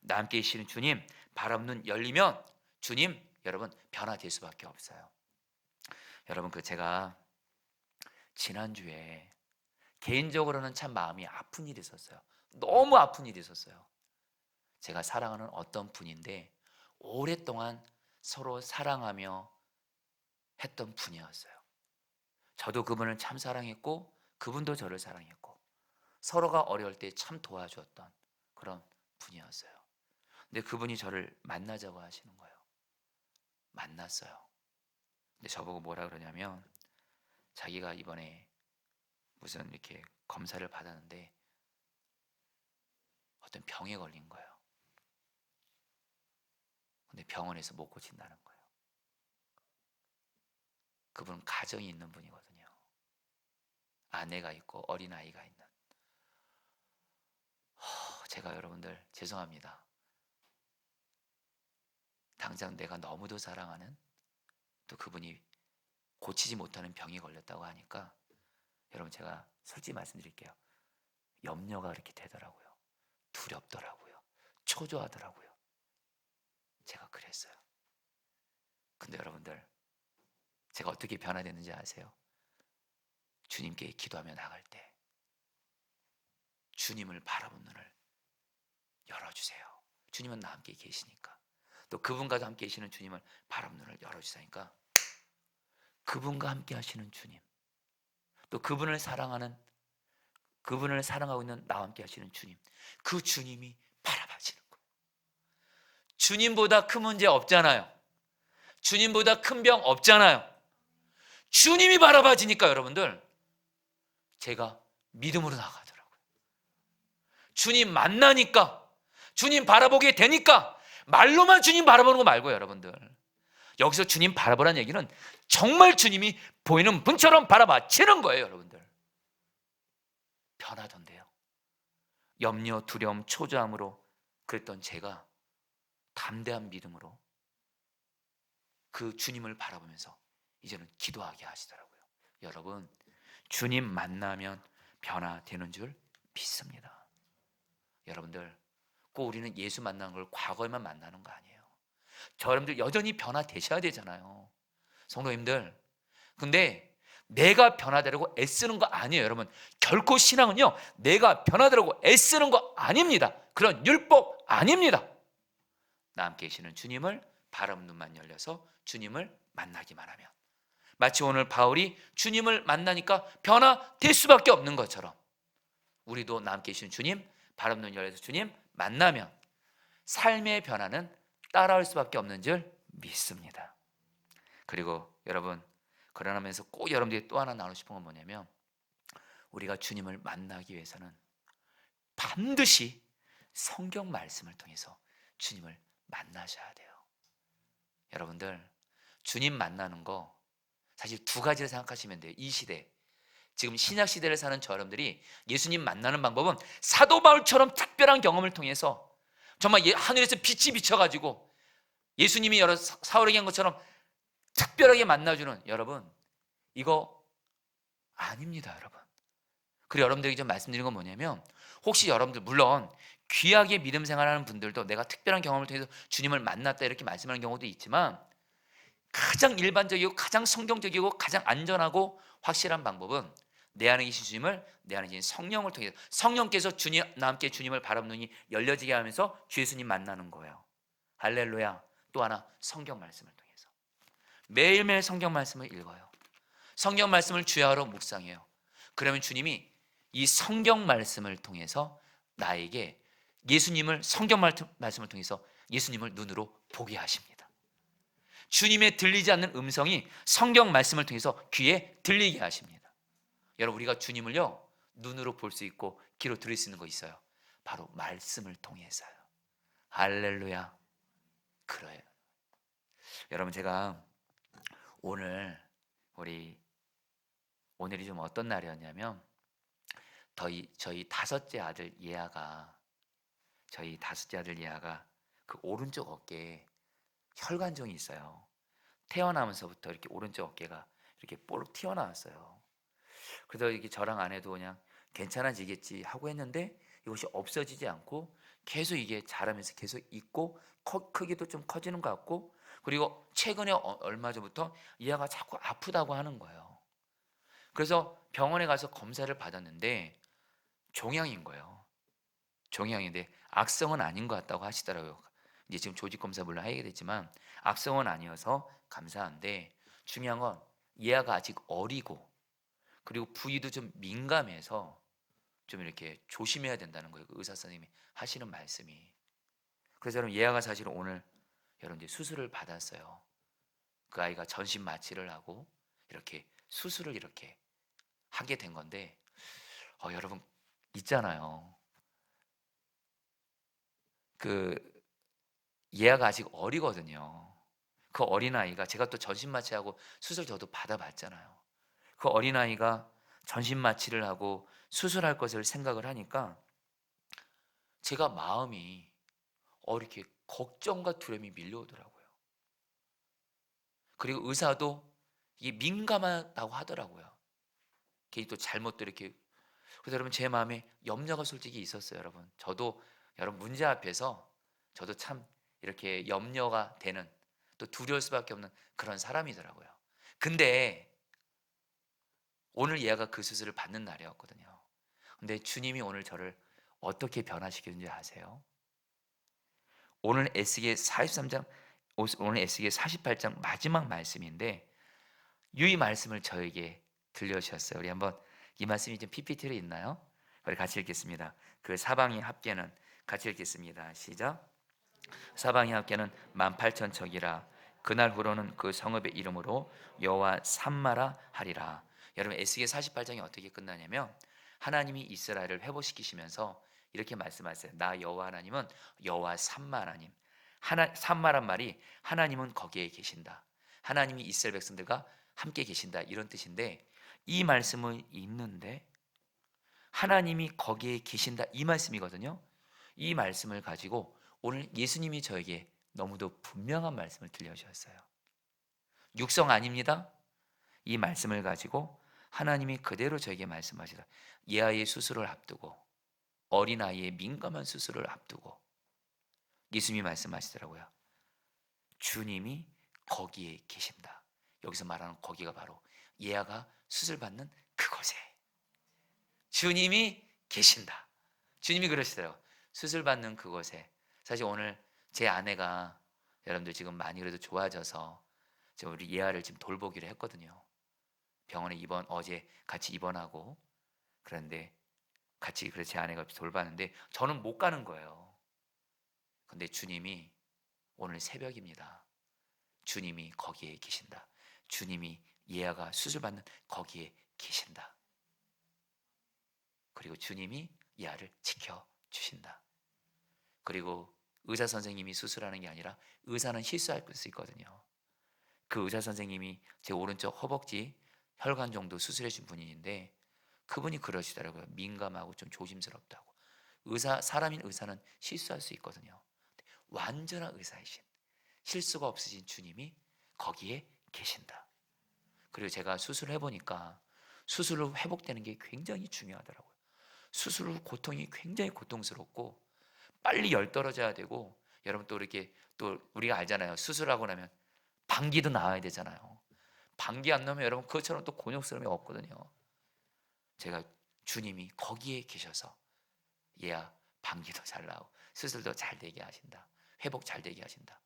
나 함께 계시는 주님 바라보는 눈 열리면 주님, 여러분 변화될 수밖에 없어요. 여러분, 제가 지난주에 개인적으로는 참 마음이 아픈 일이 있었어요. 너무 아픈 일이 있었어요. 제가 사랑하는 어떤 분인데 오랫동안 서로 사랑하며 했던 분이었어요. 저도 그분을 참 사랑했고 그분도 저를 사랑했고 서로가 어려울 때 참 도와주었던 그런 분이었어요. 근데 그분이 저를 만나자고 하시는 거예요. 만났어요. 근데 저보고 뭐라 그러냐면, 자기가 이번에 무슨 이렇게 검사를 받았는데 어떤 병에 걸린 거예요. 근데 병원에서 못 고친다는 거예요. 그분은 가정이 있는 분이거든요. 아내가 있고 어린아이가 있는. 제가 여러분들 죄송합니다. 당장 내가 너무도 사랑하는, 또 그분이 고치지 못하는 병이 걸렸다고 하니까 여러분, 제가 솔직히 말씀드릴게요. 염려가 그렇게 되더라고요. 두렵더라고요. 초조하더라고요. 제가 그랬어요. 근데 여러분들, 제가 어떻게 변화됐는지 아세요? 주님께 기도하며 나갈 때 주님을 바라본 눈을 열어주세요. 주님은 나 함께 계시니까. 또 그분과도 함께 계시는 주님을 바라본 눈을 열어주시니까 그분과 함께 하시는 주님, 또 그분을 사랑하고 있는 나와 함께 하시는 주님, 그 주님이 바라봐지는 거예요. 주님보다 큰 문제 없잖아요. 주님보다 큰 병 없잖아요. 주님이 바라봐지니까 여러분들, 제가 믿음으로 나가더라고요. 주님 만나니까, 주님 바라보게 되니까, 말로만 주님 바라보는 거 말고요, 여러분들. 여기서 주님 바라보라는 얘기는 정말 주님이 보이는 분처럼 바라봐지는 거예요, 여러분들. 변하던데요. 염려, 두려움, 초조함으로 그랬던 제가 담대한 믿음으로 그 주님을 바라보면서 이제는 기도하게 하시더라고요. 여러분, 주님 만나면 변화되는 줄 믿습니다. 여러분들, 꼭 우리는 예수 만나는 걸 과거에만 만나는 거 아니에요. 여러분들 여전히 변화되셔야 되잖아요, 성도님들. 근데 내가 변화되려고 애쓰는 거 아니에요, 여러분. 결코 신앙은요, 내가 변화되려고 애쓰는 거 아닙니다. 그런 율법 아닙니다. 나 함께 계시는 주님을 바라보는 눈만 열려서 주님을 만나기만 하면, 마치 오늘 바울이 주님을 만나니까 변화될 수밖에 없는 것처럼 우리도 나 함께 계시는 주님 바라보는 눈 열려서 주님 만나면 삶의 변화는 따라올 수밖에 없는 줄 믿습니다. 그리고 여러분, 그러면서 꼭 여러분들이 또 하나 나누고 싶은 건 뭐냐면, 우리가 주님을 만나기 위해서는 반드시 성경 말씀을 통해서 주님을 만나셔야 돼요. 여러분들, 주님 만나는 거 사실 두 가지를 생각하시면 돼요. 이 시대, 지금 신약 시대를 사는 저 여러분들이 예수님 만나는 방법은 사도 바울처럼 특별한 경험을 통해서 정말 하늘에서 빛이 비쳐가지고 예수님이 여러 사울에게 한 것처럼 특별하게 만나주는, 여러분, 이거 아닙니다, 여러분. 그리고 여러분들에게 좀 말씀드린 건 뭐냐면, 혹시 여러분들 물론 귀하게 믿음 생활하는 분들도 내가 특별한 경험을 통해서 주님을 만났다 이렇게 말씀하는 경우도 있지만, 가장 일반적이고 가장 성경적이고 가장 안전하고 확실한 방법은 내 안에 계신 주님을, 내 안에 계신 성령을 통해서, 성령께서 주님, 나 함께 주님을 바라보는 눈이 열려지게 하면서 주 예수님 만나는 거예요. 할렐루야. 또 하나, 성경 말씀을 통해서 매일매일 성경 말씀을 읽어요. 성경 말씀을 주야로 묵상해요. 그러면 주님이 이 성경 말씀을 통해서 나에게 예수님을, 성경 말씀을 통해서 예수님을 눈으로 보게 하십니다. 주님의 들리지 않는 음성이 성경 말씀을 통해서 귀에 들리게 하십니다. 여러분, 우리가 주님을요 눈으로 볼 수 있고 귀로 들을 수 있는 거 있어요. 바로 말씀을 통해서요. 할렐루야. 그래요. 여러분, 제가 오늘이 좀 어떤 날이었냐면, 저희 다섯째 아들 예아가 그 오른쪽 어깨에 혈관종이 있어요. 태어나면서부터 이렇게 오른쪽 어깨가 이렇게 뽀록 튀어나왔어요. 그래서 이게 저랑 아내도 그냥 괜찮아지겠지 하고 했는데, 이것이 없어지지 않고 계속 이게 자라면서 계속 있고, 크기도 좀 커지는 것 같고, 그리고 최근에 얼마 전부터 얘가 자꾸 아프다고 하는 거예요. 그래서 병원에 가서 검사를 받았는데 종양인 거예요. 종양인데 악성은 아닌 것 같다고 하시더라고요. 이제 지금 조직 검사 물론 하게 됐지만 악성은 아니어서 감사한데, 중요한 건 얘가 아직 어리고, 그리고 부위도 좀 민감해서 좀 이렇게 조심해야 된다는 거예요. 그 의사 선생님이 하시는 말씀이. 그래서 여러분, 얘가 사실 오늘 여러분 이제 수술을 받았어요. 그 아이가 전신 마취를 하고 이렇게 수술을 이렇게 하게 된 건데, 여러분 있잖아요. 그 얘가 아직 어리거든요. 그 어린아이가, 제가 또 전신 마취하고 수술 저도 받아봤잖아요. 그 어린아이가 전신 마취를 하고 수술할 것을 생각을 하니까 제가 마음이 이렇게 걱정과 두려움이 밀려오더라고요. 그리고 의사도 이게 민감하다고 하더라고요. 괜히 또 잘못도 이렇게. 그래서 여러분, 제 마음에 염려가 솔직히 있었어요. 여러분, 저도 여러분 문제 앞에서 저도 참 이렇게 염려가 되는, 또 두려울 수밖에 없는 그런 사람이더라고요. 근데 오늘 얘가 그 수술을 받는 날이었거든요. 근데 주님이 오늘 저를 어떻게 변화시키는지 아세요? 오늘 에스겔 43장, 오늘 에스겔 48장 마지막 말씀인데, 이 말씀을 저에게 들려주셨어요. 우리 한번 이 말씀이 좀 PPT로 있나요? 우리 같이 읽겠습니다. 그 사방의 합계는, 같이 읽겠습니다. 시작. 사방의 합계는 18,000척이라. 그날 후로는 그 성읍의 이름으로 여호와 삼마라 하리라. 여러분, 에스겔 48장이 어떻게 끝나냐면, 하나님이 이스라엘을 회복시키시면서 이렇게 말씀하세요. 나 여호와 하나님은 여호와 삼마 하나님. 삼마란 말이 하나님은 거기에 계신다, 하나님이 이스라엘 백성들과 함께 계신다, 이런 뜻인데, 이 말씀을 읽는데 하나님이 거기에 계신다 이 말씀이거든요. 이 말씀을 가지고 오늘 예수님이 저에게 너무도 분명한 말씀을 들려주셨어요. 육성 아닙니다. 이 말씀을 가지고 하나님이 그대로 저에게 말씀하시다. 예아의 수술을 앞두고, 어린아이의 민감한 수술을 앞두고 예수님이 말씀하시더라고요. 주님이 거기에 계신다. 여기서 말하는 거기가 바로 예아가 수술받는 그곳에 주님이 계신다. 주님이 그러시더라고요. 수술받는 그곳에. 사실 오늘 제 아내가 여러분들 지금 많이 그래도 좋아져서 지금 우리 예아를 지금 돌보기로 했거든요. 병원에 어제 같이 입원하고, 그런데 같이 그래서 제 아내가 돌봤는데 저는 못 가는 거예요. 근데 주님이 오늘 새벽입니다. 주님이 거기에 계신다. 주님이 예아가 수술받는 거기에 계신다. 그리고 주님이 예아를 지켜주신다. 그리고 의사 선생님이 수술하는 게 아니라 의사는 실수할 수 있거든요. 그 의사 선생님이 제 오른쪽 허벅지 혈관 정도 수술해 준 분인데 그분이 그러시더라고요. 민감하고 좀 조심스럽다고. 사람인 의사는 실수할 수 있거든요. 완전한 의사이신, 실수가 없으신 주님이 거기에 계신다. 그리고 제가 수술을 해보니까 수술로 회복되는 게 굉장히 중요하더라고요. 수술 후 고통이 굉장히 고통스럽고 빨리 열 떨어져야 되고, 여러분 또 이렇게 또 우리가 알잖아요. 수술하고 나면 방귀도 나와야 되잖아요. 방귀 안 나오면 여러분 그것처럼 또 곤욕스러움이 없거든요. 제가 주님이 거기에 계셔서 예아 방귀도 잘 나오고 수술도 잘 되게 하신다. 회복 잘 되게 하신다.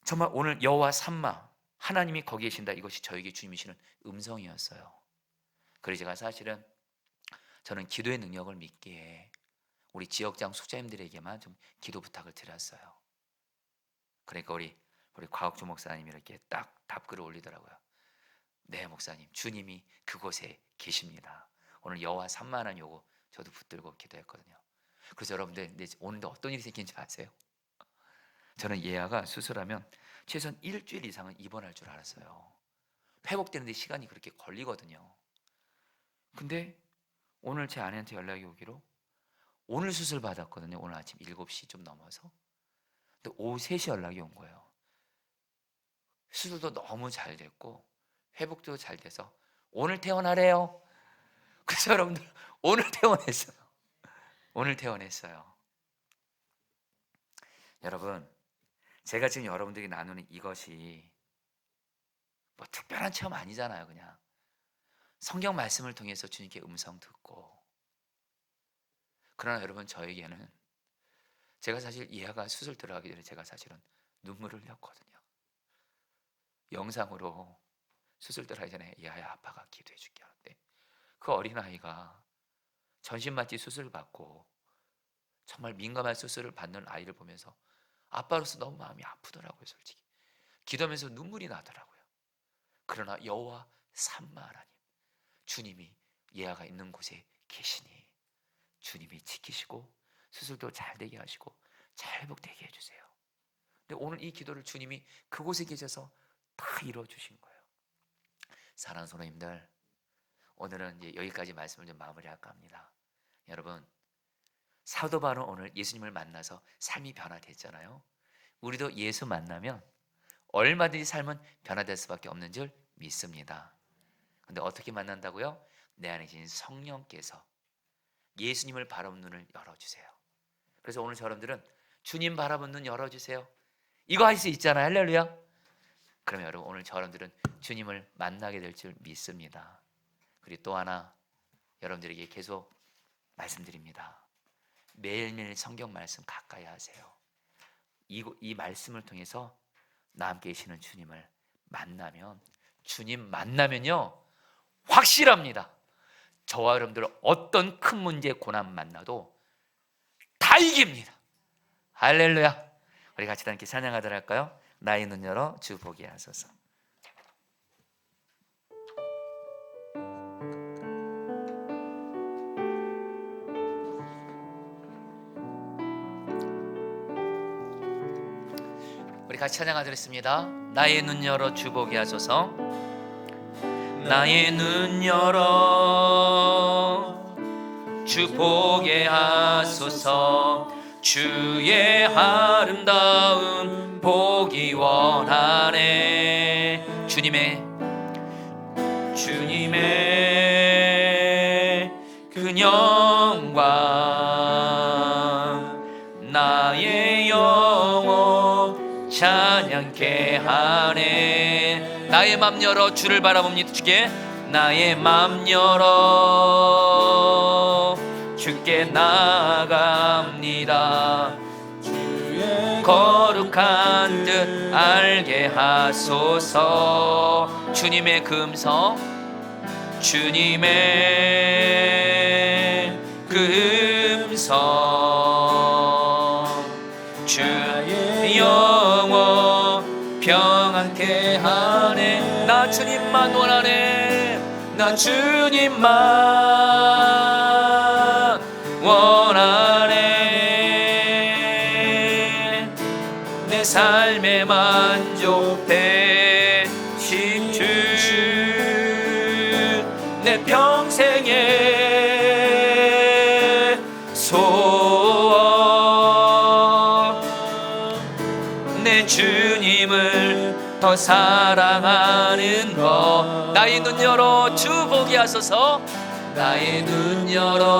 정말 오늘 여호와 삼마, 하나님이 거기에 계신다. 이것이 저에게 주님이 주시는 음성이었어요. 그래서 제가 사실은 저는 기도의 능력을 믿기에 우리 지역장 숙자님들에게만 좀 기도 부탁을 드렸어요. 그러니까 우리 곽옥주 목사님이 이렇게 딱 답글을 올리더라고요. 네 목사님, 주님이 그곳에 계십니다. 오늘 여호와 삼마하는 요거 저도 붙들고 기도했거든요. 그래서 여러분들 오늘도 어떤 일이 생긴지 아세요? 저는 예아가 수술하면 최소한 일주일 이상은 입원할 줄 알았어요. 회복되는데 시간이 그렇게 걸리거든요. 근데 오늘 제 아내한테 연락이 오기로 오늘 수술 받았거든요. 오늘 아침 7시 좀 넘어서. 근데 오후 3시 연락이 온 거예요. 수술도 너무 잘 됐고 회복도 잘 돼서 오늘 퇴원하래요. 그래서 여러분들 오늘 퇴원했어요. 오늘 퇴원했어요. 여러분, 제가 지금 여러분들에게 나누는 이것이 뭐 특별한 체험 아니잖아요. 그냥 성경 말씀을 통해서 주님께 음성 듣고. 그러나 여러분, 저에게는 제가 사실 예아가 수술 들어가기 전에 제가 사실은 눈물을 흘렸거든요. 영상으로 수술 들어가기 전에 예아야 아빠가 기도해 줄게 하는데 그 어린아이가 전신마취 수술을 받고 정말 민감한 수술을 받는 아이를 보면서 아빠로서 너무 마음이 아프더라고요. 솔직히 기도하면서 눈물이 나더라고요. 그러나 여호와 삼마 하나님, 주님이 예아가 있는 곳에 계시니 주님이 지키시고 수술도 잘 되게 하시고 잘 회복되게 해주세요. 근데 오늘 이 기도를 주님이 그곳에 계셔서 다 이루어주신 거예요. 사랑하는 성도님들, 오늘은 이제 여기까지 말씀을 좀 마무리할까 합니다. 여러분, 사도 바울은 오늘 예수님을 만나서 삶이 변화됐잖아요. 우리도 예수 만나면 얼마든지 삶은 변화될 수밖에 없는 줄 믿습니다. 근데 어떻게 만난다고요? 내 안에 계신 성령께서 예수님을 바라보는 눈을 열어주세요. 그래서 오늘 여러분들은 주님 바라보는 눈 열어주세요. 이거 할 수 있잖아요. 할렐루야. 그러면 여러분, 오늘 여러분들은 주님을 만나게 될 줄 믿습니다. 그리고 또 하나 여러분들에게 계속 말씀드립니다. 매일매일 성경 말씀 가까이 하세요. 이 말씀을 통해서 나와 함께 계시는 주님을 만나면, 주님 만나면요 확실합니다. 저와 여러분들 어떤 큰 문제 고난 만나도 다 이깁니다. 할렐루야. 우리 같이 다 함께 찬양하도록 할까요? 나의 눈 열어 주 보게 하소서. 우리 같이 찬양하겠습니다. 나의 눈 열어 주 보게 하소서. 나의 눈 열어 주 보게 하소서. 주의 아름다움 보기 원하네. 주님의 그 영광 나의 영혼 찬양케 하네. 나의 맘 열어 주를 바라봅니다. 주께 나의 맘 열어 주께 나아갑니다. 주의 거룩한 뜻 알게 하소서. 주님의 금성 주님의 금성 주의 영혼 평안케 하네. 나 주님만 원하네. 나 주님만 원하네. 내 삶의 만족 대신 주 내 평생의 소원 내 주님을 더 사랑하는 것. 나의 눈 열어 주 보게 하소서. 나의 눈 열어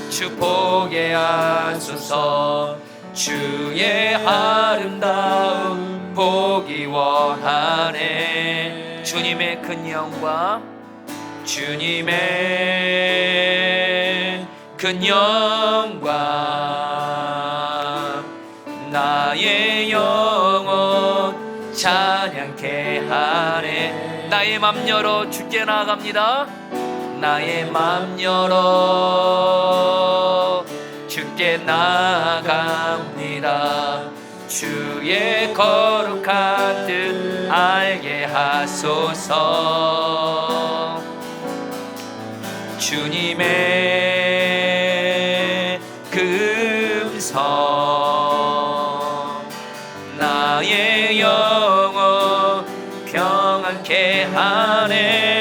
주 보게 하소서. 주의 아름다움 보기 원하네. 주님의 큰 영광 주님의 큰 영광 나의 영혼 찬양케 하네. 나의 맘 열어 주께 나아갑니다. 나의 맘 열어 주께 나아갑니다. 주의 거룩한 뜻 알게 하소서. 주님의 금성 나의 영혼 평안케 하네.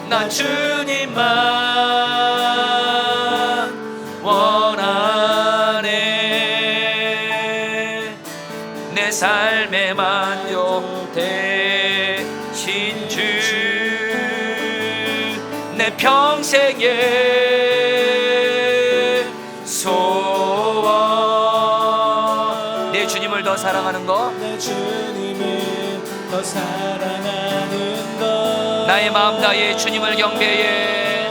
나 주님만 원하네. 내 삶의 만족 대신 주 내 평생의 소원 내 주님을 더 사랑하는 것. 내 주님을 더 사랑하는 것. 나의 마음 다해 주님을 경배해.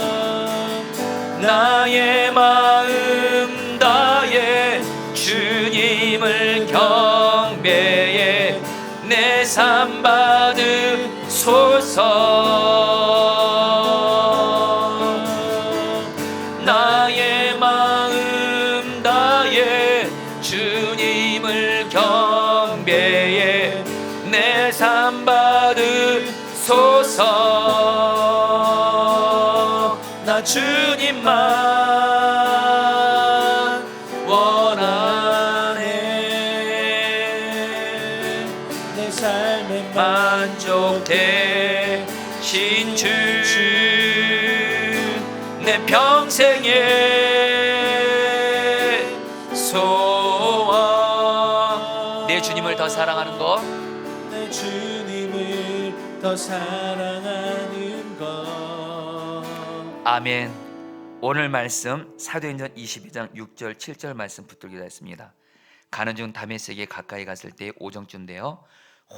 나의 마음 다해 주님을 경배해. 내 삶 받으소서. 나의 마음 다해 주님을 경배해. 내 삶 받으소서. 나 주님만 원하네. 내 삶의 만족 대신 주 내 평생의 소원 내 주님을 더 사랑하는 것. 내 주님을 더 사랑하는 것. 아멘. 오늘 말씀 사도행전 22장 6절 7절 말씀 붙들기로 했습니다. 가는 중 다메섹에 가까이 갔을 때 오정쯤되어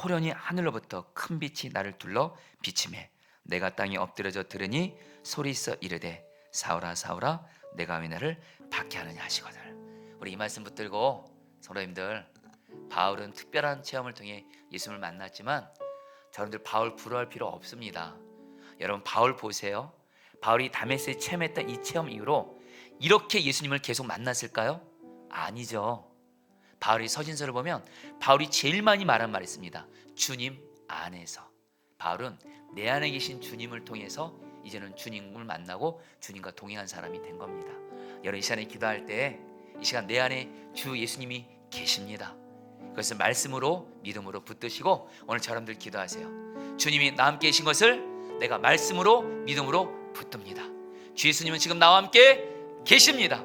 호련히 하늘로부터 큰 빛이 나를 둘러 비치매 내가 땅에 엎드려져 들으니 소리 있어 이르되 사울아 사울아 내가 왜 나를 박해하느냐 하시거늘. 우리 이 말씀 붙들고 성도님들, 바울은 특별한 체험을 통해 예수님을 만났지만 여러분들 바울 부러워할 필요 없습니다. 여러분 바울 보세요. 바울이 다메섹에 체험했던 이 체험 이후로 이렇게 예수님을 계속 만났을까요? 아니죠. 바울이 서신서를 보면 바울이 제일 많이 말한 말이 있습니다. 주님 안에서. 바울은 내 안에 계신 주님을 통해서 이제는 주님을 만나고 주님과 동행한 사람이 된 겁니다. 여러분 이 시간에 기도할 때 이 시간 내 안에 주 예수님이 계십니다. 그것을 말씀으로 믿음으로 붙드시고 오늘 저람들 기도하세요. 주님이 나와 함께 계신 것을 내가 말씀으로 믿음으로 붙듭니다. 주 예수님은 지금 나와 함께 계십니다.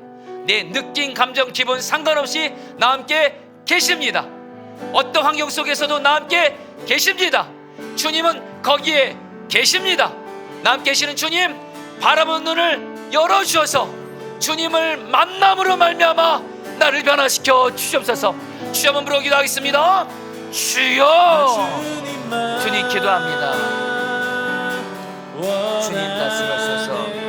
내 느낌 감정 기분 상관없이 나와 함께 계십니다. 어떤 환경 속에서도 나 함께 계십니다. 주님은 거기에 계십니다. 나 함께 계시는 주님, 바라보는 눈을 열어주셔서 주님을 만남으로 말미암아 나를 변화시켜 주시옵소서. 주여 한번 부르고 기도하겠습니다. 주여. 주님 기도합니다. 주님 다스려주셔서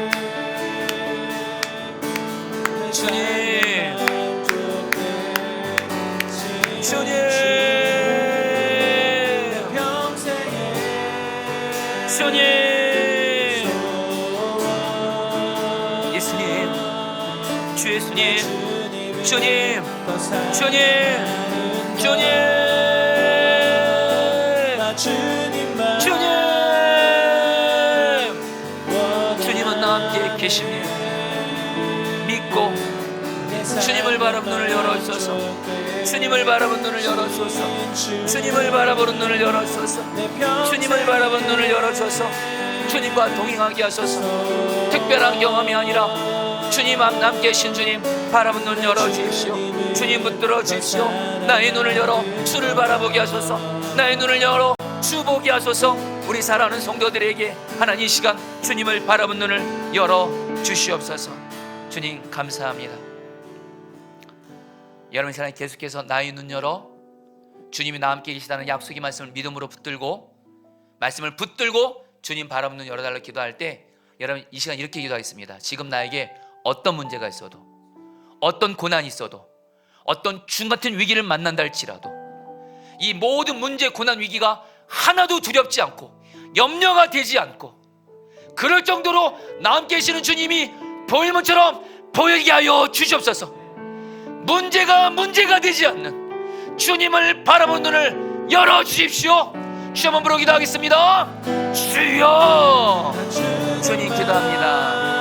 주님, 주님, 주님, 예수님, 주 예수님, 주님, 주님, 주님, 주님, 주님은 나와 함께 계십니다. 믿고 주님을 바라보는 눈을 열어주소서. 주님을 바라보는 눈을 열어주소서. 주님을 바라보는 눈을 열어주소서. 주님을 바라보는 눈을 열어주소서. 주님과 동행하게 하소서. 특별한 경험이 아니라 주님 함께 계신 주님 바라보는 눈을 열어주십시오. 주님 붙들어 주십시오. 나의 눈을 열어 주를 바라보게 하소서. 나의 눈을 열어 주 보게 하소서. 우리 사랑하는 성도들에게 하나님 이 시간 주님을 바라보는 눈을 열어 주시옵소서. 주님 감사합니다. 여러분 이 시간에 계속해서 나의 눈 열어 주님이 나와 함께 계시다는 약속의 말씀을 믿음으로 붙들고 말씀을 붙들고 주님 바라보는 눈 열어달라고 기도할 때 여러분 이 시간 이렇게 기도하겠습니다. 지금 나에게 어떤 문제가 있어도 어떤 고난이 있어도 어떤 죽음 같은 위기를 만난다 할지라도 이 모든 문제, 고난, 위기가 하나도 두렵지 않고 염려가 되지 않고 그럴 정도로 나와 함께 계시는 주님이 보일 것처럼 보이게 하여 주시옵소서. 문제가 되지 않는 주님을 바라보는 눈을 열어주십시오. 주여 한번 부르고 기도하겠습니다. 주여. 주님 기도합니다.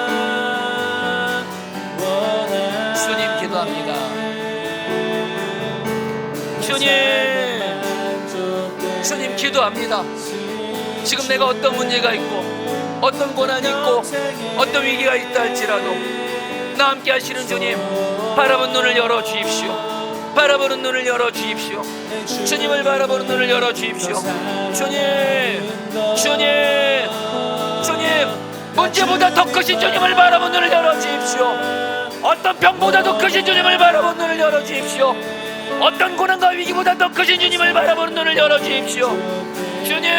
주님 기도합니다. 주님 기도합니다. 지금 내가 어떤 문제가 있고 어떤 고난이 있고 어떤 위기가 있다 할지라도 나 함께 하시는 주님 바라보는 눈을 열어주십시오. 바라보는 눈을 열어주십시오. 주님을 바라보는 눈을 열어주십시오. 주님 문제보다 더 크신 주님을 바라보는 눈을 열어주십시오. 어떤 병보다 더 크신 주님을 바라보는 눈을 열어주십시오. 어떤 고난과 위기보다 더 크신 주님을 바라보는 눈을 열어주십시오. 주님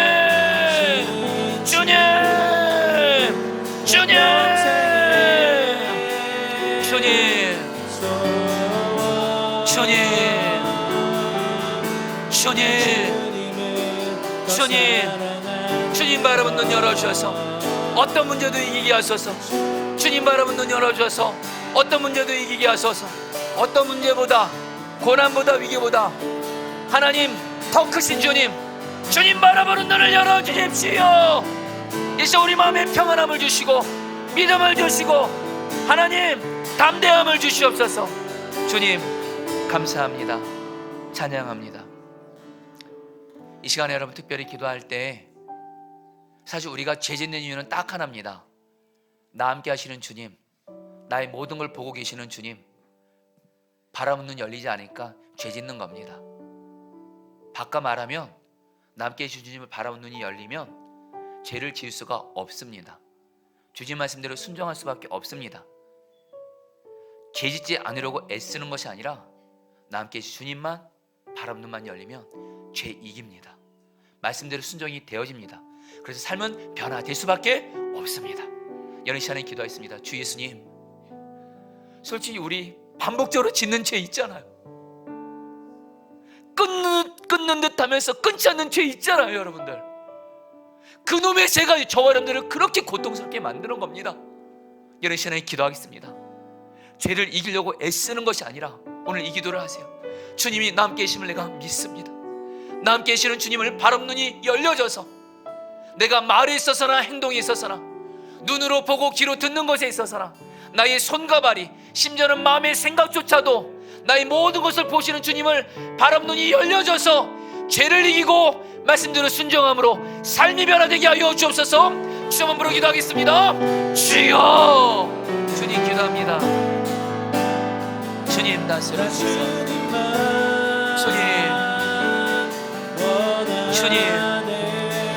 주님 바라보는 눈 열어주셔서 어떤 문제도 이기게 하소서. 주님 바라보는 눈 열어주셔서 어떤 문제도 이기게 하소서. 어떤 문제보다 고난보다 위기보다 하나님 더 크신 주님 바라보는 눈을 열어주십시오. 이제 우리 마음에 평안함을 주시고 믿음을 주시고 하나님 담대함을 주시옵소서. 주님 감사합니다. 찬양합니다. 이 시간에 여러분 특별히 기도할 때 사실 우리가 죄 짓는 이유는 딱 하나입니다. 나 함께 하시는 주님, 나의 모든 걸 보고 계시는 주님 바라보는 눈 열리지 않으니까 죄 짓는 겁니다. 바꿔 말하면 나 함께 계신 주님을 바라보는 눈이 열리면 죄를 지을 수가 없습니다. 주님 말씀대로 순종할 수밖에 없습니다. 죄 짓지 않으려고 애쓰는 것이 아니라 나 함께 계신 주님만 바라보는 눈만 열리면 죄 이깁니다. 말씀대로 순종이 되어집니다. 그래서 삶은 변화될 수밖에 없습니다. 이런 시간에 기도하겠습니다. 주 예수님, 솔직히 우리 반복적으로 짓는 죄 있잖아요. 끊는 듯 하면서 끊지 않는 죄 있잖아요. 여러분들 그놈의 죄가 저와 여러분들을 그렇게 고통스럽게 만드는 겁니다. 이런 시간에 기도하겠습니다. 죄를 이기려고 애쓰는 것이 아니라 오늘 이 기도를 하세요. 주님이 나 함께 계심을 내가 믿습니다. 나 함께 계시는 주님을 바라보는 눈이 열려져서 내가 말에 있어서나 행동에 있어서나 눈으로 보고 귀로 듣는 것에 있어서나 나의 손과 발이 심지어는 마음의 생각조차도 나의 모든 것을 보시는 주님을 바라보는 눈이 열려져서 죄를 이기고 말씀대로 순종함으로 삶이 변화되게 하여 주옵소서. 주여 한번 부르고 기도하겠습니다. 주여. 주님 기도합니다. 주님 다스려주소서. 주님 주님,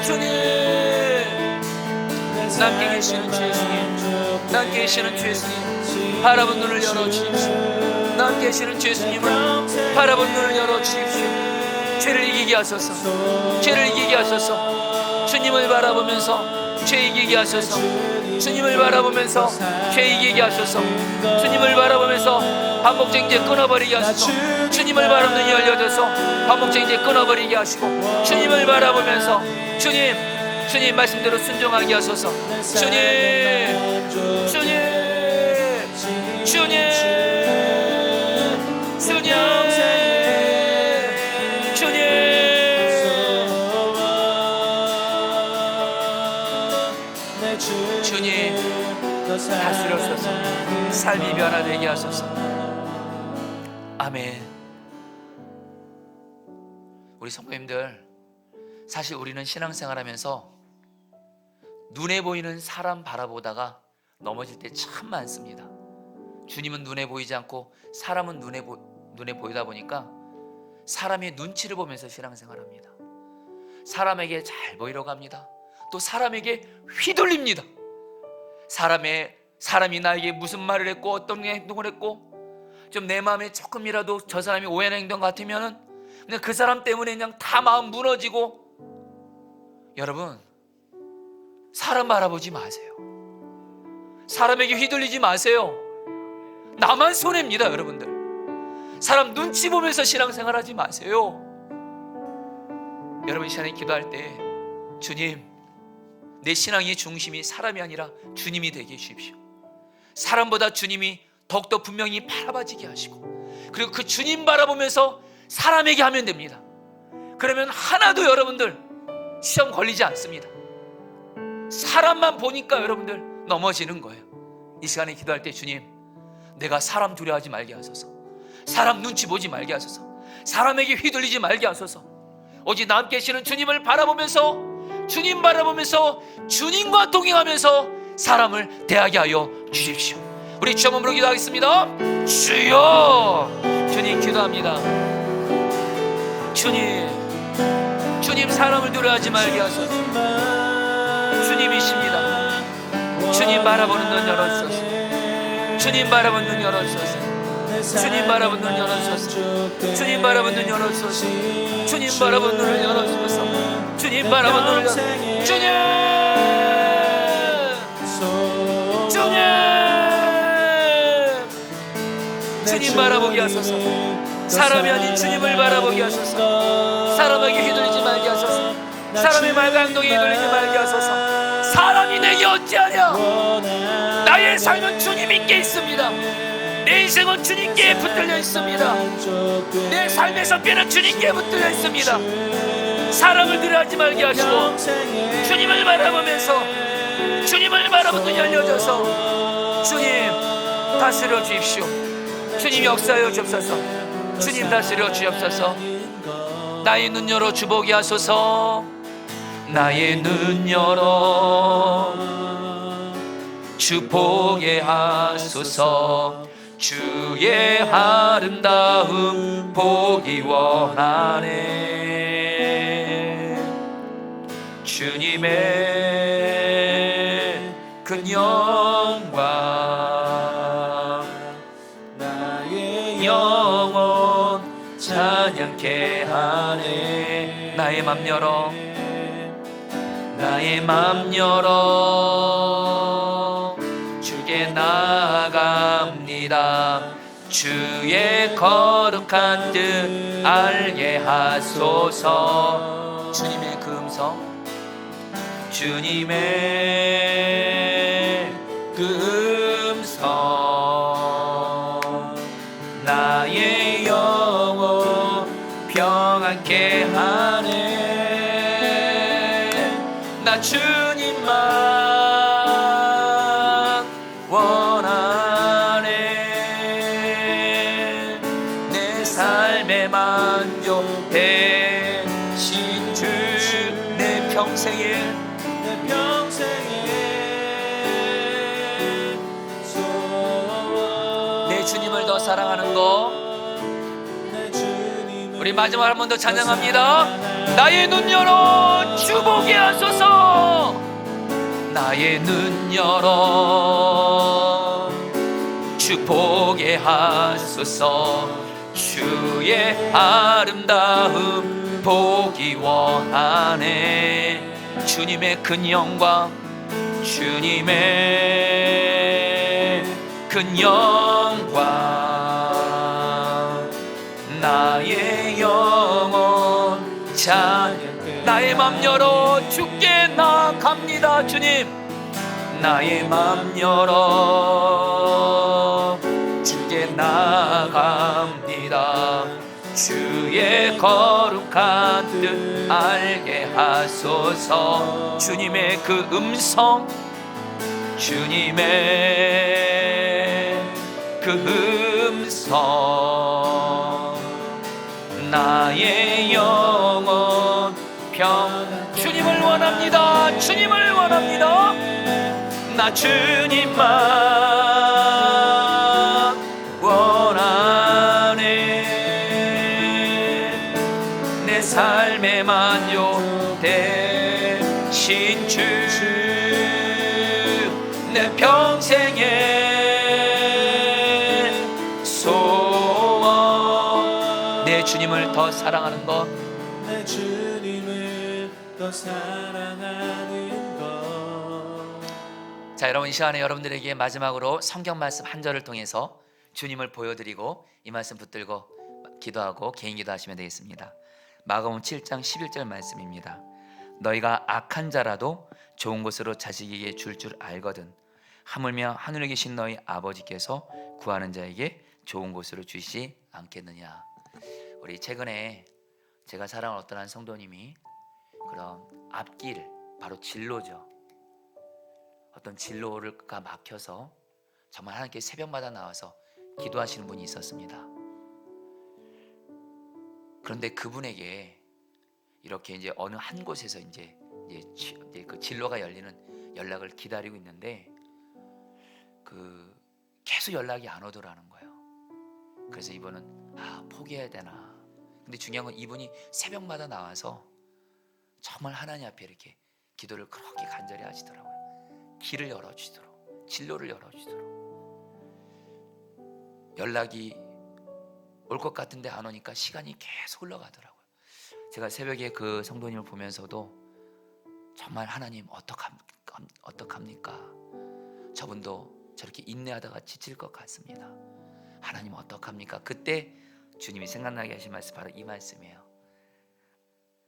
주님, 남께 계시는 주 예수님, 남께 계시는 주 예수님, 바라본 눈을 열어주십시오. 남께 계시는 주 예수님을 바라본 눈을 열어주십시오. 죄를 이기게 하소서, 죄를 이기게 하소서. 주님을 바라보면서 죄 이기게 하소서. 주님을 바라보면서 죄 이기게 하소서. 주님을 바라보면서 반복적인 죄 끊어버리게 하소서. 주님을 바라보는 눈이 열려져서 반복적인 죄 끊어버리게 하시고, 주님을 바라보면서 주님 말씀대로 순종하게 하소서. 주님, 주님, 주님, 주님, 다스려소서. 삶이 변화되게 하소서. 아멘. 우리 성도님들, 사실 우리는 신앙생활하면서 눈에 보이는 사람 바라보다가 넘어질 때 참 많습니다. 주님은 눈에 보이지 않고 사람은 눈에 보이다 보니까 사람의 눈치를 보면서 신앙생활합니다. 사람에게 잘 보이려고 합니다. 또 사람에게 휘둘립니다. 사람이 나에게 무슨 말을 했고 어떤 행동을 했고 좀 내 마음에 조금이라도 저 사람이 오해하는 행동 같으면은 그냥 그 사람 때문에 그냥 다 마음 무너지고. 여러분, 사람 바라보지 마세요. 사람에게 휘둘리지 마세요. 나만 손해입니다. 여러분들, 사람 눈치 보면서 신앙생활 하지 마세요. 여러분, 이 시간에 기도할 때 주님, 내 신앙의 중심이 사람이 아니라 주님이 되게 해주십시오. 사람보다 주님이 더욱더 분명히 바라봐지게 하시고, 그리고 그 주님 바라보면서 사람에게 하면 됩니다. 그러면 하나도 여러분들 시험 걸리지 않습니다. 사람만 보니까 여러분들 넘어지는 거예요. 이 시간에 기도할 때 주님, 내가 사람 두려워하지 말게 하소서. 사람 눈치 보지 말게 하소서. 사람에게 휘둘리지 말게 하소서. 오직 나 함께 계시는 주님을 바라보면서, 주님 바라보면서 주님과 동행하면서 사람을 대하게 하여 주십시오. 우리 주여 몸으로 기도하겠습니다. 주여, 주님 기도합니다. 주님 사람을 두려워하지 말게 하소서. 주님이십니다. 주님 바라보는 눈 열어주소서. 주님 바라보는 눈 열어주소서. 주님 바라보는 눈 열어주소서. 주님 바라보는 눈 열어주소서. 주님 바라보는 눈을 열어주소서. 주님 바라보는 눈을 열어주소서. 주님 바라보게 하소서. 사람이 아닌 주님을 바라보게 하소서. 사람에게 휘둘리지 말게 하소서. 사람의 말과 행동에 휘둘리지 말게 하소서. 사람이 내게 어찌하냐. 나의 삶은 주님께 있습니다. 내 인생은 주님께 붙들려 있습니다. 내 삶의 성격은 주님께 붙들려 있습니다. 사람을 두려워하지 말게 하시고 주님을 바라보면서 주님을 바라보는 열려져서 주님 다스려 주십시오. 주님 역사하여 주옵소서. 주님 다스려 주옵소서. 나의 눈 열어 주보게 하소서. 나의 눈 열어 주보게 하소서. 주의 아름다움 보기 원하네. 주님의 그 영광 나의 영혼 찬양케 하네. 나의 맘 열어, 나의 맘 열어 주께 나아갑니다. 주의 거룩한 뜻 알게 하소서. 주님의 그 음성, 주님의 그 음성 나의 영혼 평안케 하네. 나 주님만 원하네. 내 삶의 만족 대신 주 내 평생에 내 주님을 더 사랑하는 거. 우리 마지막 한 번 더 찬양합니다. 나의 눈 열어 주보게 하소서. 나의 눈 열어 주보게 하소서. 주의 아름다움 보기 원하네. 주님의 큰 영광, 주님의 큰 영광, 나의 영혼 찬양. 나의 맘 열어 주께 나아갑니다. 주님, 나의 맘 열어 주께 나아갑니다. 주의 거룩한 뜻 알게 하소서. 주님의 그 음성, 주님의 그 음성, 나의 영혼 주님을 원합니다. 주님을 원합니다. 나 주님만 원하네. 내 삶의 만족 대신 주, 내 평생의 소원. 내 주님을 더 사랑하는 것, 내 주님을 더 사랑하는 것. 자, 여러분, 이 시간에 여러분들에게 마지막으로 성경 말씀 한 절을 통해서 주님을 보여드리고 이 말씀 붙들고 기도하고 개인 기도하시면 되겠습니다. 마가복음 7장 11절 말씀입니다. 너희가 악한 자라도 좋은 것으로 자식에게 줄 알거든 하물며 하늘에 계신 너희 아버지께서 구하는 자에게 좋은 것으로 주시지 않겠느냐. 우리 최근에 제가 사랑하는 어떤 한 성도님이 그런 앞길, 바로 진로죠, 어떤 진로가 막혀서 정말 하나님께 새벽마다 나와서 기도하시는 분이 있었습니다. 그런데 그분에게 이렇게 이제 어느 한 곳에서 이제 그 진로가 열리는 연락을 기다리고 있는데 계속 연락이 안 오더라는 거예요. 그래서 이분은 포기해야 되나. 근데 중요한 건 이분이 새벽마다 나와서 정말 하나님 앞에 이렇게 기도를 그렇게 간절히 하시더라고요. 길을 열어주시도록, 진로를 열어주시도록. 연락이 올 것 같은데 안 오니까 시간이 계속 흘러가더라고요. 제가 새벽에 그 성도님을 보면서도 정말 하나님 어떡합니까? 저분도 저렇게 인내하다가 지칠 것 같습니다. 하나님 어떡합니까? 그때 주님이 생각나게 하신 말씀, 바로 이 말씀이에요.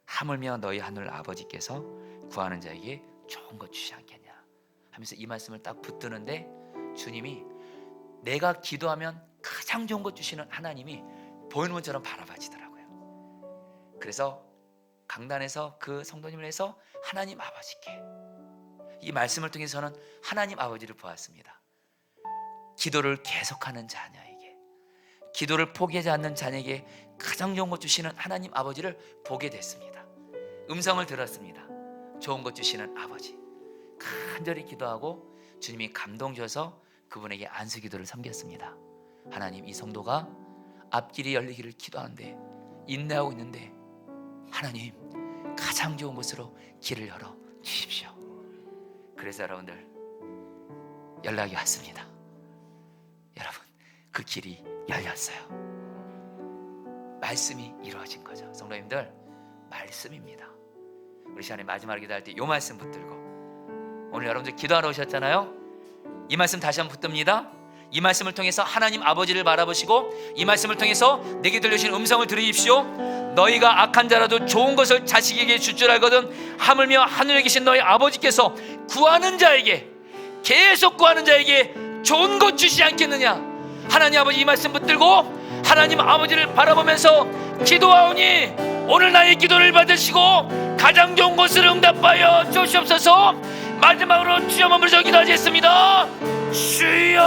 하물며 너희 하늘 아버지께서 구하는 자에게 좋은 것 주시 않겠냐 하면서 이 말씀을 딱 붙드는데, 주님이 내가 기도하면 가장 좋은 것 주시는 하나님이 보이는 것처럼 바라봐지더라고요. 그래서 강단에서 그 성도님을 해서 하나님 아버지께, 이 말씀을 통해서는 하나님 아버지를 보았습니다. 기도를 계속하는 자녀에게, 기도를 포기하지 않는 자녀에게 가장 좋은 것 주시는 하나님 아버지를 보게 됐습니다. 음성을 들었습니다. 좋은 것 주시는 아버지. 간절히 기도하고 주님이 감동 줘서 그분에게 안수 기도를 섬겼습니다. 하나님, 이 성도가 앞길이 열리기를 기도하는데 인내하고 있는데 하나님 가장 좋은 곳으로 길을 열어 주십시오. 그래서 여러분들 연락이 왔습니다. 여러분, 그 길이 열렸어요. 말씀이 이루어진 거죠. 성도님들, 말씀입니다. 우리 시간에 마지막으로 기도할 때 이 말씀 붙들고, 오늘 여러분들 기도하러 오셨잖아요. 이 말씀 다시 한번 붙듭니다. 이 말씀을 통해서 하나님 아버지를 바라보시고 이 말씀을 통해서 내게 들려주신 음성을 들으십시오. 너희가 악한 자라도 좋은 것을 자식에게 줄 줄 알거든 하물며 하늘에 계신 너희 아버지께서 구하는 자에게, 계속 구하는 자에게 좋은 것 주시지 않겠느냐. 하나님 아버지, 이 말씀 붙들고 하나님 아버지를 바라보면서 기도하오니 오늘 나의 기도를 받으시고 가장 좋은 것을 응답하여 주시옵소서. 마지막으로 주여 머물러 기도하겠습니다. 주여,